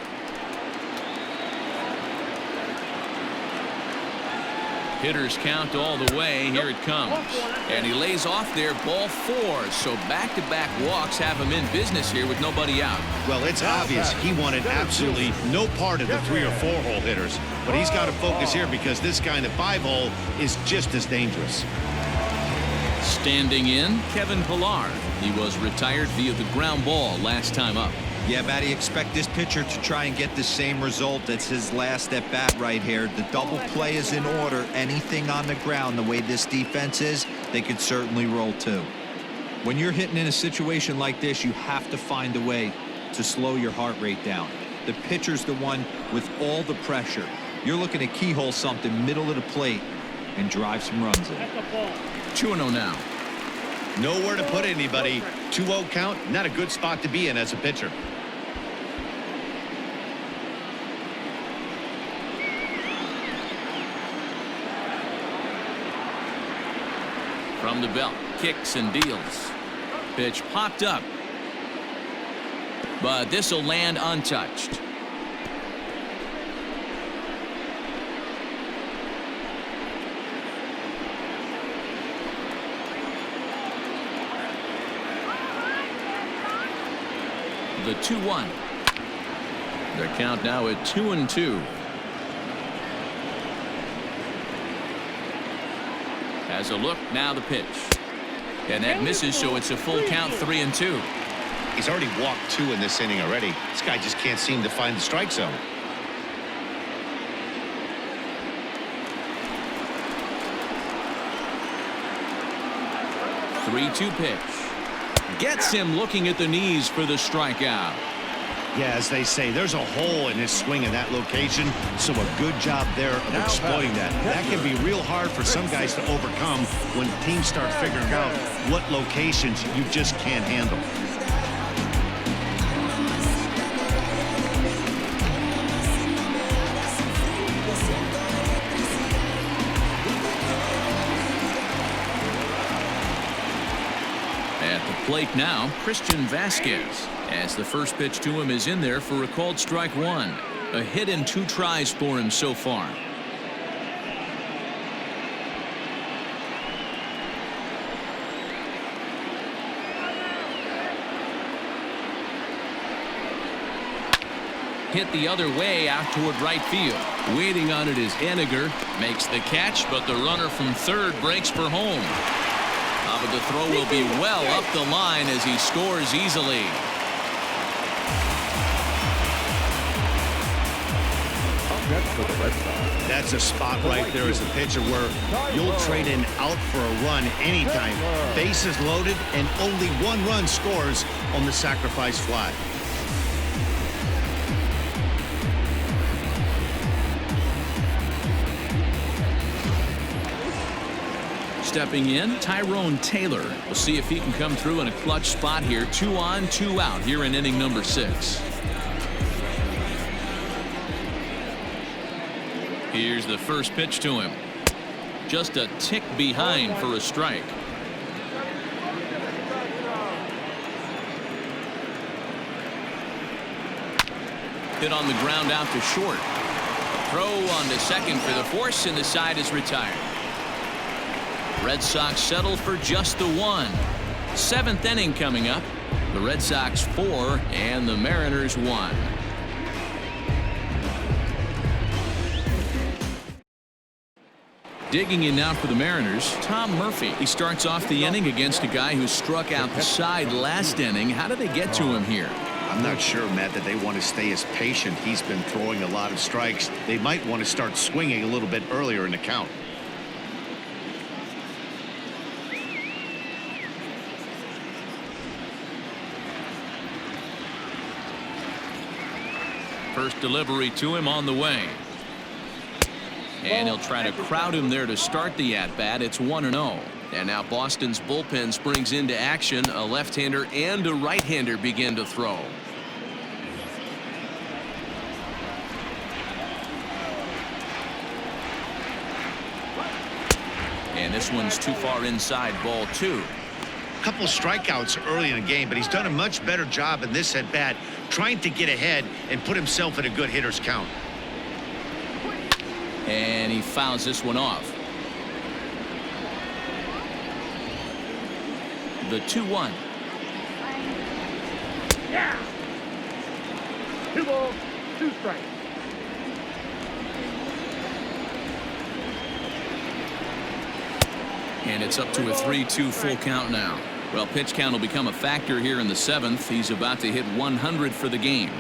Hitters count all the way. Here it comes. And he lays off there, ball 4. So back-to-back walks have him in business here with nobody out. Well, it's obvious he wanted absolutely no part of the 3 or 4 hole hitters. But he's got to focus here because this guy in the 5 hole is just as dangerous. Standing in, Kevin Pillar. He was retired via the ground ball last time up. Yeah, Matty, expect this pitcher to try and get the same result as his last at bat right here. The double play is in order. Anything on the ground, the way this defense is, they could certainly roll too. When you're hitting in a situation like this, you have to find a way to slow your heart rate down. The pitcher's the one with all the pressure. You're looking to keyhole something middle of the plate and drive some runs in. 2-0 now. Nowhere to put anybody. 2-0 count, not a good spot to be in as a pitcher. From the belt, kicks and deals. Pitch popped up. But this will land untouched. The 2-1. Their count now at 2-2. Has a look, now the pitch. And that misses, so it's a full count, 3-2. He's already walked 2 in this inning already. This guy just can't seem to find the strike zone. Three-two pitch. Gets him looking at the knees for the strikeout. Yeah, as they say, there's a hole in his swing in that location, so a good job there of exploiting that. That can be real hard for some guys to overcome when teams start figuring out what locations you just can't handle. At the plate now, Christian Vasquez, as the first pitch to him is in there for a called strike 1. A hit and 2 tries for him so far. Hit the other way out toward right field. Waiting on it is Henniger. Makes the catch, but the runner from third breaks for home. But the throw will be well up the line as he scores easily. That's a spot right there as a pitcher where you'll trade an out for a run anytime. Bases loaded and only 1 run scores on the sacrifice fly. Stepping in, Tyrone Taylor. We'll see if he can come through in a clutch spot here. 2 on, 2 out here in inning number 6. Here's the first pitch to him. Just a tick behind for a strike. Hit on the ground out to short. Throw on to second for the force, and the side is retired. Red Sox settle for just the 1. 7th inning coming up. The Red Sox 4 and the Mariners 1. Digging in now for the Mariners, Tom Murphy. He starts off the inning against a guy who struck out the side last inning. How did they get to him here? I'm not sure, Matt, that they want to stay as patient. He's been throwing a lot of strikes. They might want to start swinging a little bit earlier in the count. First delivery to him on the way. And he'll try to crowd him there to start the at-bat. It's 1-0. And now Boston's bullpen springs into action. A left-hander and a right-hander begin to throw. This one's too far inside, ball 2. A couple of strikeouts early in the game, but he's done a much better job in this at bat trying to get ahead and put himself in a good hitter's count. And he fouls this one off. The 2-1. Yeah. 2 balls, 2 strikes. And it's up to a 3-2 full count now. Well, pitch count will become a factor here in the 7th. He's about to hit 100 for the game.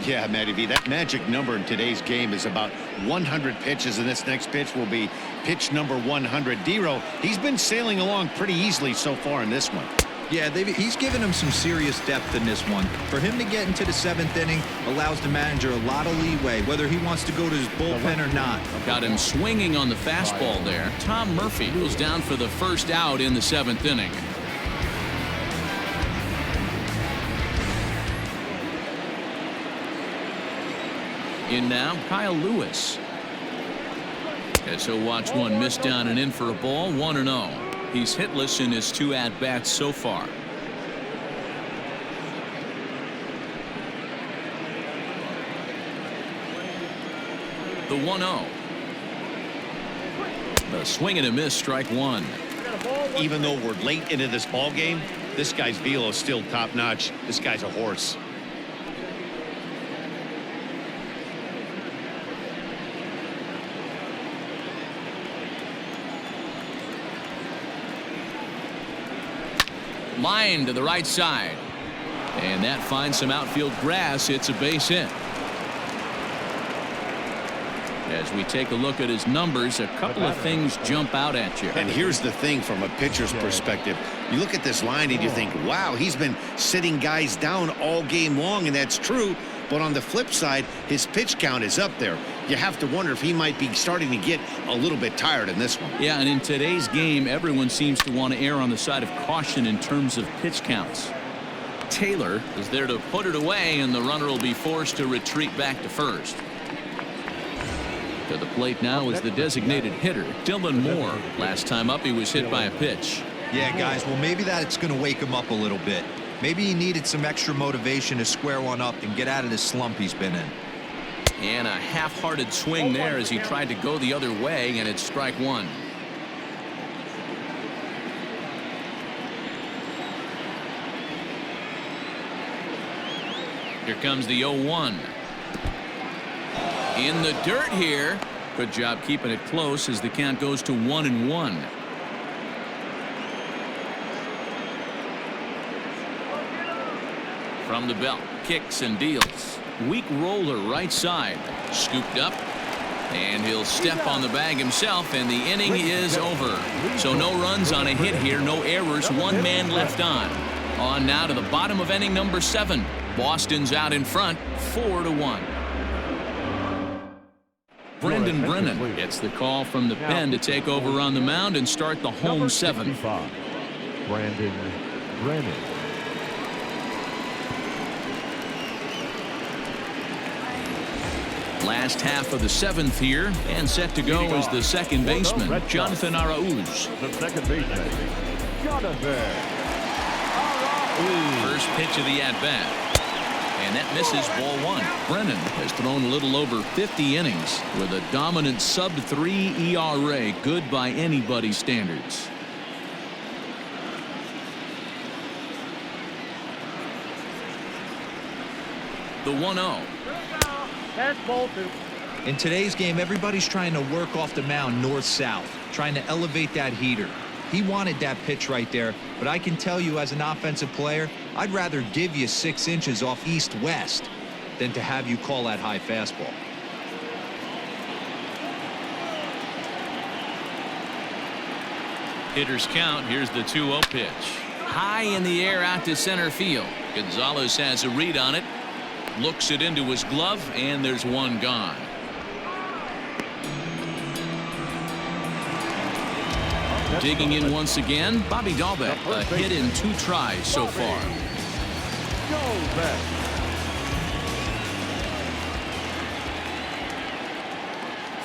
Yeah, Matty V, that magic number in today's game is about 100 pitches, and this next pitch will be pitch number 100. D-Row, he's been sailing along pretty easily so far in this one. Yeah, he's given him some serious depth in this one. For him to get into the 7th inning allows the manager a lot of leeway, whether he wants to go to his bullpen or not. Got him swinging on the fastball there. Tom Murphy goes down for the first out in the 7th inning. In now, Kyle Lewis. As he'll watch one miss down and in for a ball, 1-0. He's hitless in his 2 at-bats so far. The 1-0. The swing and a miss, strike 1. Even though we're late into this ball game, this guy's velo is still top-notch. This guy's a horse. Line to the right side. And that finds some outfield grass. It's a base hit. As we take a look at his numbers, a couple of things jump out at you. And here's the thing from a pitcher's perspective. You look at this line and you think, wow, he's been sitting guys down all game long, and that's true. But on the flip side, his pitch count is up there. You have to wonder if he might be starting to get a little bit tired in this one. Yeah, and in today's game, everyone seems to want to err on the side of caution in terms of pitch counts. Taylor is there to put it away, and the runner will be forced to retreat back to first. To the plate now is the designated hitter, Dylan Moore. Last time up, he was hit by a pitch. Yeah, guys, well, maybe that's going to wake him up a little bit. Maybe he needed some extra motivation to square one up and get out of this slump he's been in. And a half-hearted swing there as he tried to go the other way, and it's strike 1. Here comes the 0-1. In the dirt here. Good job keeping it close as the count goes to 1-1. From the belt, kicks and deals. Weak roller right side. Scooped up. And he'll step on the bag himself, and the inning is over. So no runs on a hit here, no errors, 1 man left on. On now to the bottom of inning number 7. Boston's out in front, 4-1. Brendan Brennan gets the call from the pen to take over on the mound and start the home 7th. Brendan Brennan. Last half of the 7th here, and set to go is the second baseman, Jonathan Arauz. The second baseman, Jonathan Arauz. First pitch of the at-bat. And that misses, ball 1. Brennan has thrown a little over 50 innings with a dominant sub-3 ERA, good by anybody's standards. The 1-0. That's ball 2. In today's game, everybody's trying to work off the mound north-south, trying to elevate that heater. He wanted that pitch right there, but I can tell you as an offensive player, I'd rather give you 6 inches off east-west than to have you call that high fastball. Hitters count. Here's the 2-0 pitch. High in the air out to center field. Gonzalez has a read on it. Looks it into his glove, and there's one gone. Digging in once again, Bobby Dahlbeck, a hit in 2 tries so far.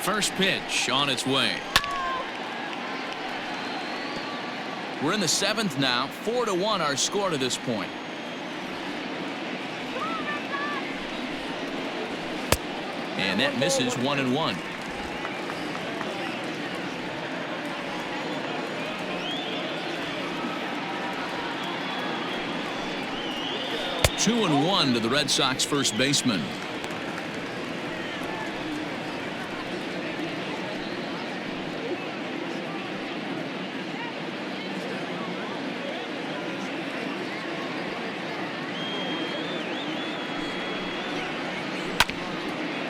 First pitch on its way. We're in the 7th now. 4-1 our score to this point. And that misses 1-1. Two and 1 to the Red Sox first baseman.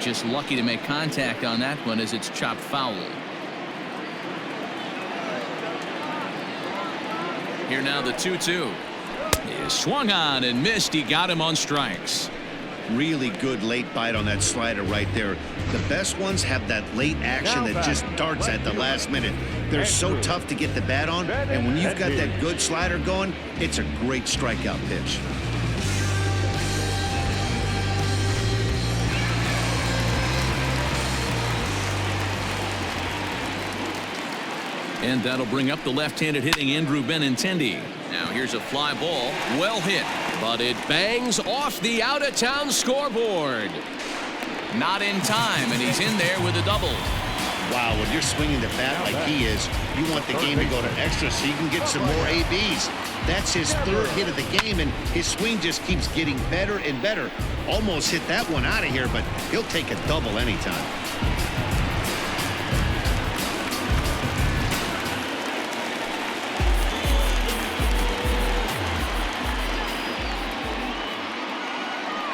Just lucky to make contact on that one as it's chopped foul. Here now the 2-2. He swung on and missed. He got him on strikes. Really good late bite on that slider right there. The best ones have that late action that just darts at the last minute. They're so tough to get the bat on, and when you've got that good slider going, it's a great strikeout pitch. And that'll bring up the left-handed hitting Andrew Benintendi. Now here's a fly ball. Well hit, but it bangs off the out-of-town scoreboard. Not in time, and he's in there with a double. Wow, when you're swinging the bat like he is, you want the game to go to extra so you can get some more ABs. That's his 3rd hit of the game, and his swing just keeps getting better and better. Almost hit that one out of here, but he'll take a double anytime.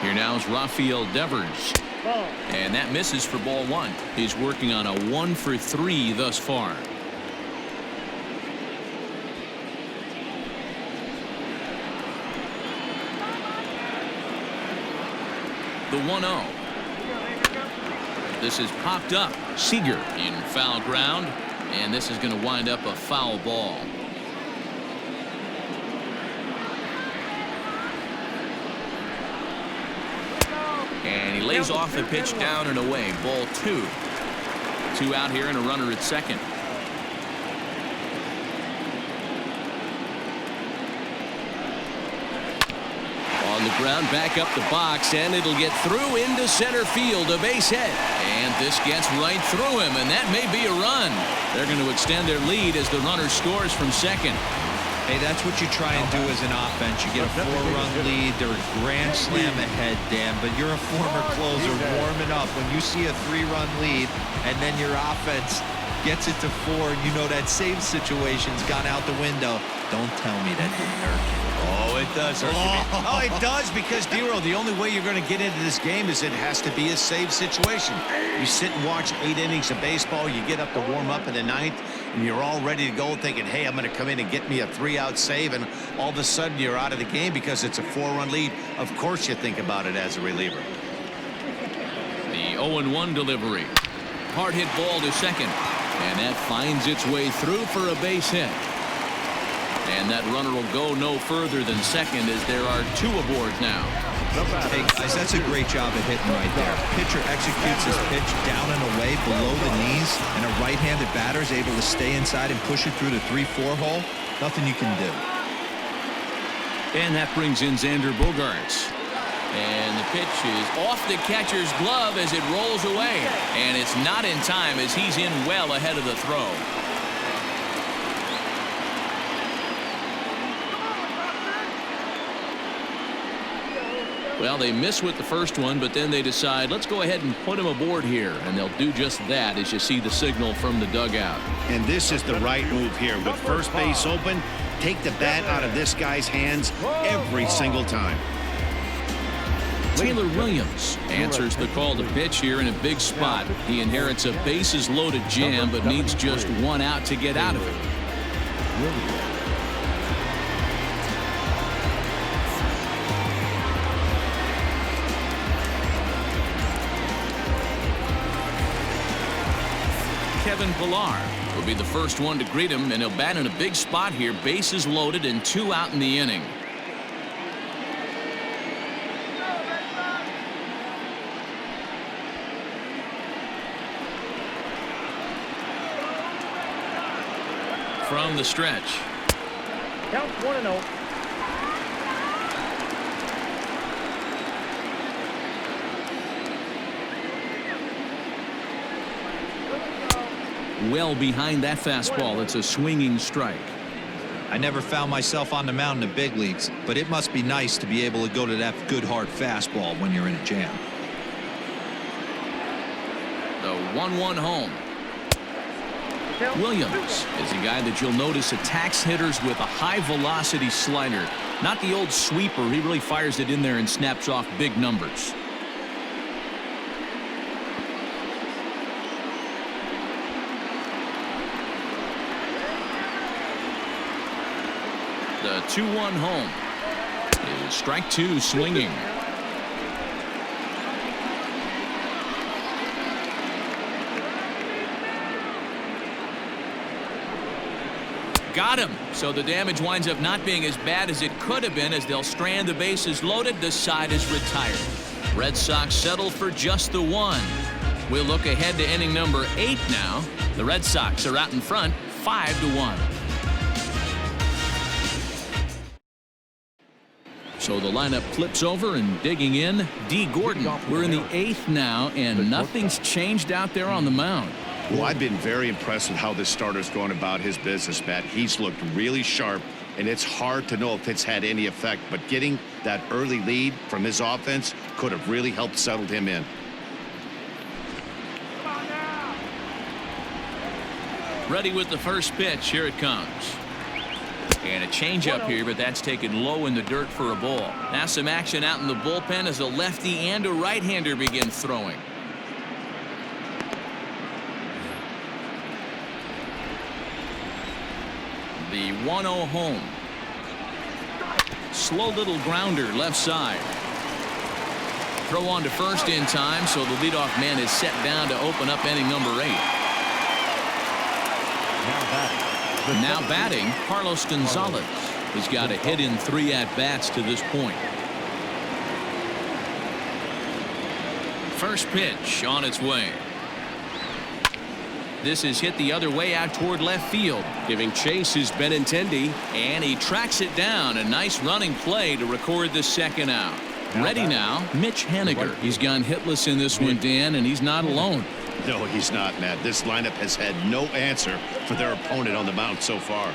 Here now is Rafael Devers. And that misses for ball 1. He's working on a 1 for 3 thus far. The 1-0. This is popped up. Seager in foul ground. And this is going to wind up a foul ball. And he lays off the pitch down and away. Ball 2. 2 out here and a runner at second. On the ground, back up the box, and it'll get through into center field. A base hit. And this gets right through him, and that may be a run. They're going to extend their lead as the runner scores from second. Hey, that's what you try and do as an offense. You get a 4-run lead. They're a grand slam ahead, Dan, but you're a former closer warming up. When you see a 3-run lead and then your offense gets it to 4, and you know that save situation's gone out the window, don't tell me that didn't hurt you. Oh, it does. Oh, it does, because, Dero, the only way you're going to get into this game is it has to be a save situation. You sit and watch 8 innings of baseball, you get up to warm up in the 9th, and you're all ready to go thinking, hey, I'm going to come in and get me a 3-out save, and all of a sudden you're out of the game because it's a 4-run lead. Of course you think about it as a reliever. The 0-1 delivery. Hard hit ball to second. And that finds its way through for a base hit. And that runner will go no further than second as there are 2 aboard now. Hey, guys, that's a great job of hitting right there. Pitcher executes his pitch down and away below the knees, and a right-handed batter is able to stay inside and push it through the 3-4 hole. Nothing you can do. And that brings in Xander Bogaerts. And the pitch is off the catcher's glove as it rolls away. And it's not in time as he's in well ahead of the throw. Well, they miss with the first one, but then they decide, let's go ahead and put him aboard here. And they'll do just that as you see the signal from the dugout. And this is the right move here. With first base open, take the bat out of this guy's hands every single time. Taylor Williams answers the call to pitch here in a big spot. He inherits a bases-loaded jam, but needs just 1 out to get out of it. Kevin Pillar will be the first one to greet him, and he'll bat in a big spot here. Bases loaded and 2 out in the inning. From the stretch. Count's 1-0. Well behind that fastball. It's a swinging strike. I never found myself on the mound in the big leagues, but it must be nice to be able to go to that good hard fastball when you're in a jam. The 1-1 home. Williams is a guy that you'll notice attacks hitters with a high velocity slider. Not the old sweeper. He really fires it in there and snaps off big numbers. The 2-1 home is strike two, swinging. Got him. So the damage winds up not being as bad as it could have been, as they'll strand the bases loaded. The side is retired. Red Sox settle for just the one. We'll look ahead to inning number 8 now. The Red Sox are out in front 5-1. So the lineup flips over, and digging in, D. Gordon. We're in the 8th now, and nothing's changed out there on the mound. Well, I've been very impressed with how this starter's going about his business, Matt. He's looked really sharp, and it's hard to know if it's had any effect, but getting that early lead from his offense could have really helped settle him in. Ready with the first pitch. Here it comes. And a changeup here, but that's taken low in the dirt for a ball. Now some action out in the bullpen as a lefty and a right-hander begin throwing. The 1-0 home. Slow little grounder left side. Throw on to first in time, so the leadoff man is set down to open up inning number 8. Now batting, Carlos Gonzalez. He's got a hit in 3 at-bats to this point. First pitch on its way. This is hit the other way out toward left field. Giving chase is Benintendi, and he tracks it down. A nice running play to record the second out. Ready now, Mitch Haniger. He's gone hitless in this one, Dan, and he's not alone. No, he's not, Matt. This lineup has had no answer for their opponent on the mound so far.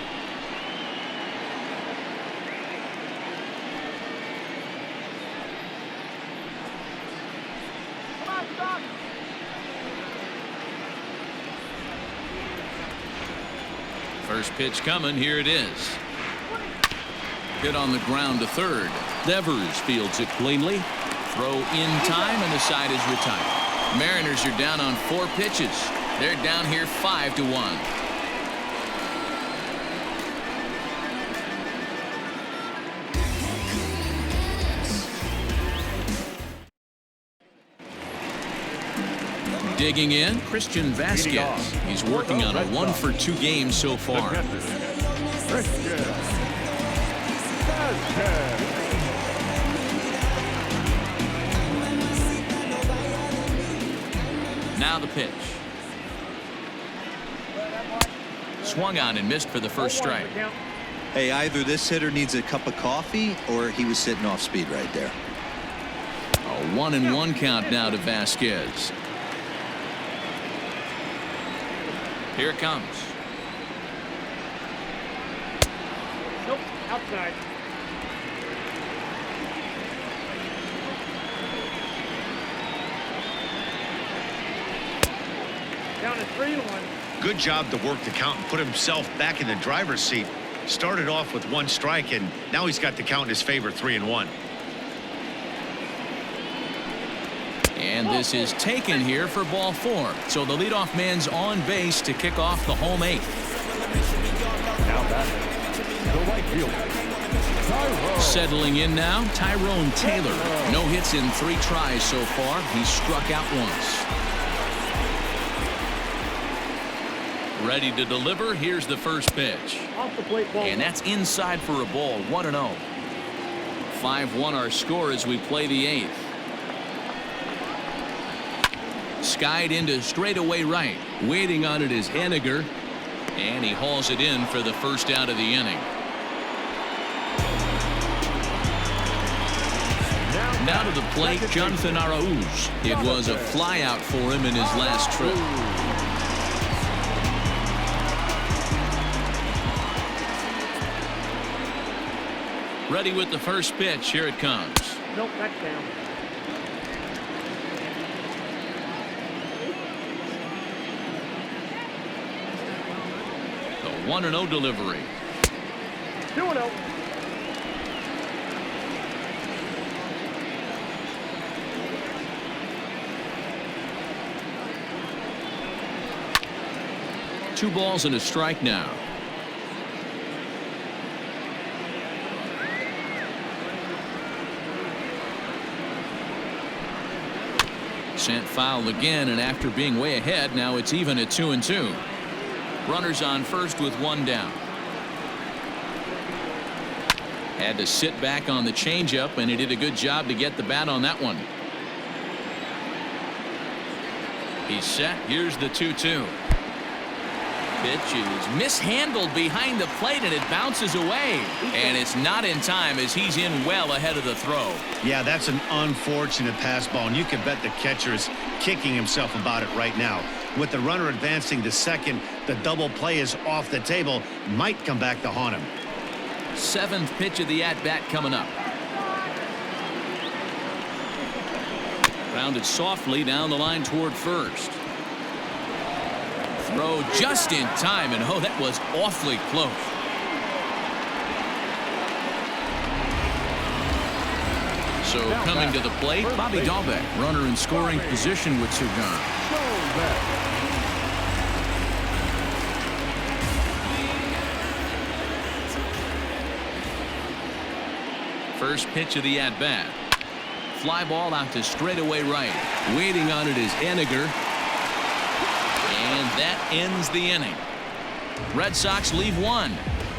First pitch coming. Here it is. Hit on the ground to third. Devers fields it cleanly. Throw in time, and the side is retired. Mariners are down on 4 pitches. They're down here 5-1. Digging in, Christian Vasquez. He's working on a 1-for-2 game so far. Now the pitch. Swung on and missed for the first strike. Hey, either this hitter needs a cup of coffee or he was sitting off speed right there. A 1-1 count now to Vasquez. Here it comes. Nope, outside. Down to 3-1. Good job to work the count and put himself back in the driver's seat. Started off with 1 strike, and now he's got the count in his favor, 3-1. And this is taken here for ball 4. So the leadoff man's on base to kick off the home 8th. Now batting, the right fielder, Settling in now, Tyrone Taylor. No hits in 3 tries so far. He's struck out once. Ready to deliver. Here's the first pitch. Off the plate, ball. And that's inside for a ball. 1-0. 5-1 our score as we play the 8th. Skied into straightaway right. Waiting on it is Haniger. And he hauls it in for the first out of the inning. Now to the plate, Jonathan Araújo. It was a flyout for him in his last trip. Ready with the first pitch. Here it comes. Nope, that's down. The 1-0 delivery. 2-0. Two balls and a strike now. Sent foul again, and after being way ahead, now it's even at 2-2. Runners on first with one down. Had to sit back on the changeup, and he did a good job to get the bat on that one. He's set. Here's the 2-2. Pitch is mishandled behind the plate, and it bounces away. And it's not in time as he's in well ahead of the throw. Yeah, that's an unfortunate pass ball, and you can bet the catcher is kicking himself about it right now. With the runner advancing to second, the double play is off the table. Might come back to haunt him. Seventh pitch of the at-bat coming up. Grounded softly down the line toward first. Throw just in time, and oh, that was awfully close. So coming to the plate, Bobby Dahlbeck, runner in scoring position with two gone. First pitch of the at-bat. Fly ball out to straightaway right. Waiting on it is Eniger. And that ends the inning. Red Sox leave one.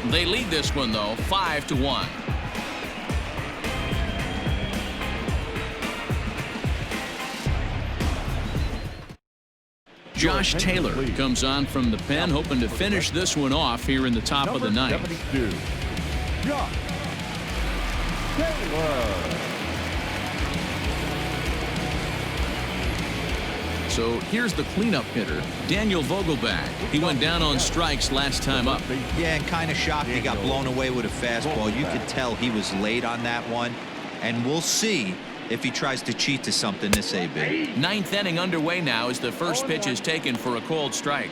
They lead this one, though, 5-1. Josh Taylor comes on from the pen, hoping to finish this one off here in the top of the ninth. 72. Josh Taylor. So here's the cleanup hitter, Daniel Vogelback. He went down on strikes last time up. Yeah, and kind of shocked he got blown away with a fastball. You could tell he was late on that one. And we'll see if he tries to cheat to something this AB. Ninth inning underway now as the first pitch is taken for a called strike.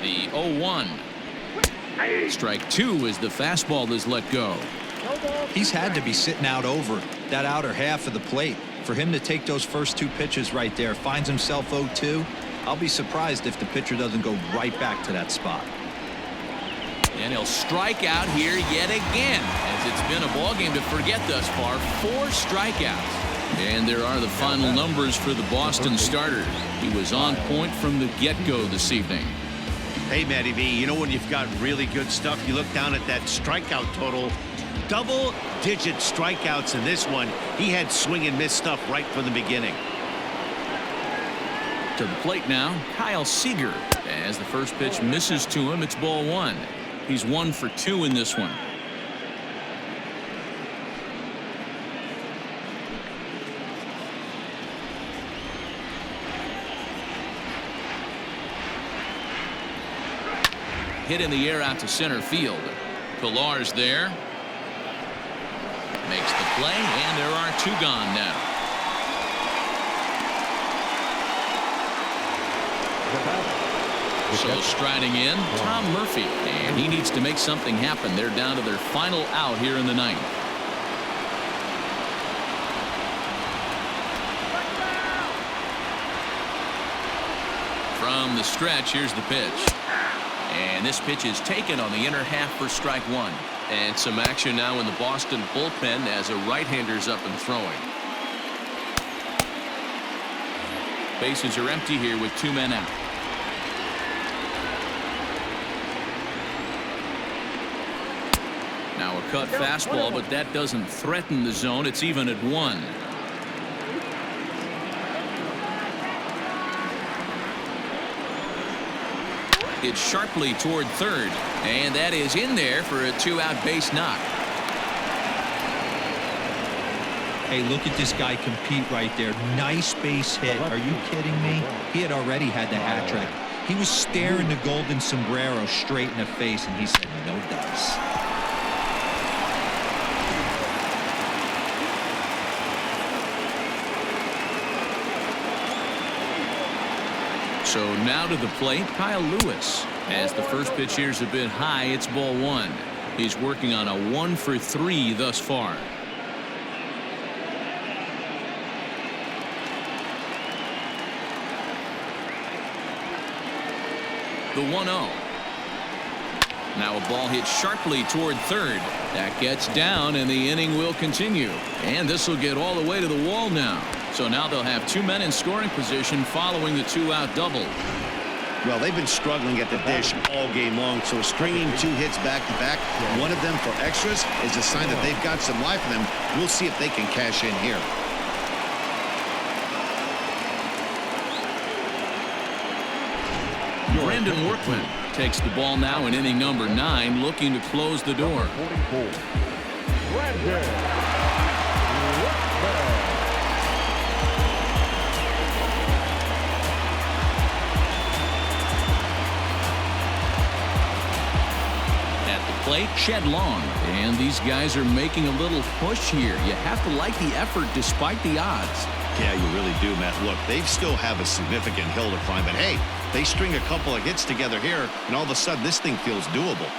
The 0-1. Strike two as the fastball is let go. He's had to be sitting out over that outer half of the plate. For him to take those first two pitches right there, finds himself 0-2. I'll be surprised if the pitcher doesn't go right back to that spot. And he'll strike out here yet again, as it's been a ball game to forget thus far. 4 strikeouts. And there are the final numbers for the Boston starter. He was on point from the get-go this evening. Hey, Matty V, you know when you've got really good stuff, you look down at that strikeout total. Double-digit strikeouts in this one. He had swing and miss stuff right from the beginning. To the plate now, Kyle Seager. As the first pitch misses to him, it's ball 1. He's 1 for 2 in this one. Hit in the air out to center field. Pillar's there. Makes the play, and there are 2 gone now. So striding in, Tom Murphy, and he needs to make something happen. They're down to their final out here in the ninth. From the stretch, here's the pitch. And this pitch is taken on the inner half for strike 1. And some action now in the Boston bullpen as a right-hander's up and throwing. Bases are empty here with 2 men out. Now a cut fastball, but that doesn't threaten the zone. It's even at 1. It's sharply toward third, and that is in there for a 2-out base knock. Hey, look at this guy compete right there. Nice base hit. Are you kidding me? He had already had the hat trick. He was staring the golden sombrero straight in the face, and he said, no dice. So now to the plate, Kyle Lewis. As the first pitch here's a bit high, it's ball 1. He's working on a 1-for-3 thus far. The 1-0. Now a ball hit sharply toward third. That gets down, and the inning will continue. And this will get all the way to the wall now. So now they'll have 2 men in scoring position following the 2-out double. Well, they've been struggling at the dish all game long, so stringing 2 hits back-to-back, one of them for extras, is a sign that they've got some life in them. We'll see if they can cash in here. Brandon Workman takes the ball now in inning number 9, looking to close the door. 44. Brandon At the plate, Shed Long. And these guys are making a little push here. You have to like the effort despite the odds. Yeah, you really do, Matt. Look, they still have a significant hill to climb, but hey, they string a couple of hits together here, and all of a sudden this thing feels doable.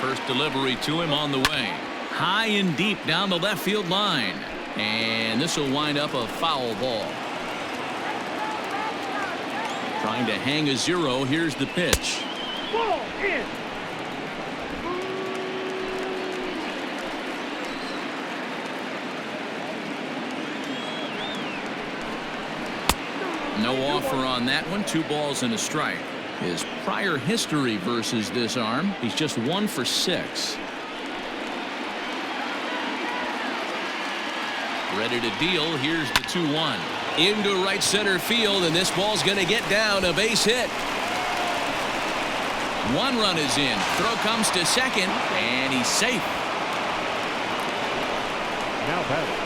First delivery to him on the way. High and deep down the left field line. And this will wind up a foul ball. Trying to hang a 0. Here's the pitch. Ball in. No offer on that one. 2 balls and a strike. His prior history versus this arm, he's just 1 for 6. Ready to deal. Here's the 2-1. Into right center field, and this ball's going to get down. A base hit. 1 run is in. Throw comes to second, and he's safe. now batting.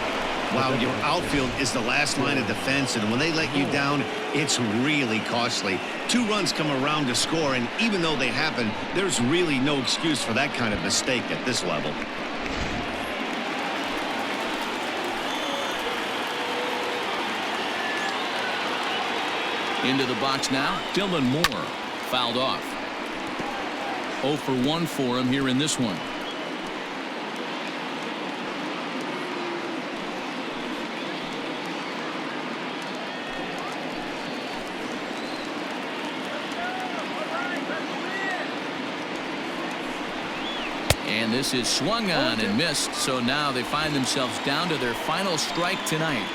Wow, your outfield is the last line of defense, and when they let you down, it's really costly. 2 runs come around to score, and even though they happen, there's really no excuse for that kind of mistake at this level. Into the box now, Dylan Moore. Fouled off. 0 for 1 for him here in this one. And this is swung on and missed, so now they find themselves down to their final strike tonight.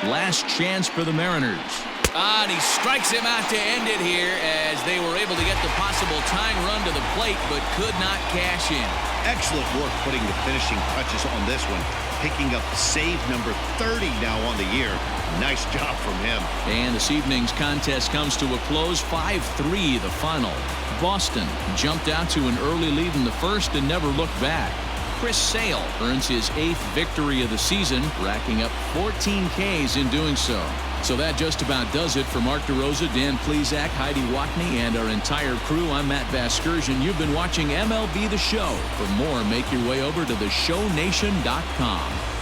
Last chance for the Mariners. And he strikes him out to end it here as they were able to get the possible tying run to the plate but could not cash in. Excellent work putting the finishing touches on this one. Picking up save number 30 now on the year. Nice job from him. And this evening's contest comes to a close. 5-3 the final. Boston jumped out to an early lead in the first and never looked back. Chris Sale earns his 8th victory of the season, racking up 14 Ks in doing so. So that just about does it for Mark DeRosa, Dan Plesac, Heidi Watney, and our entire crew. I'm Matt Vasgersian. You've been watching MLB The Show. For more, make your way over to theshownation.com.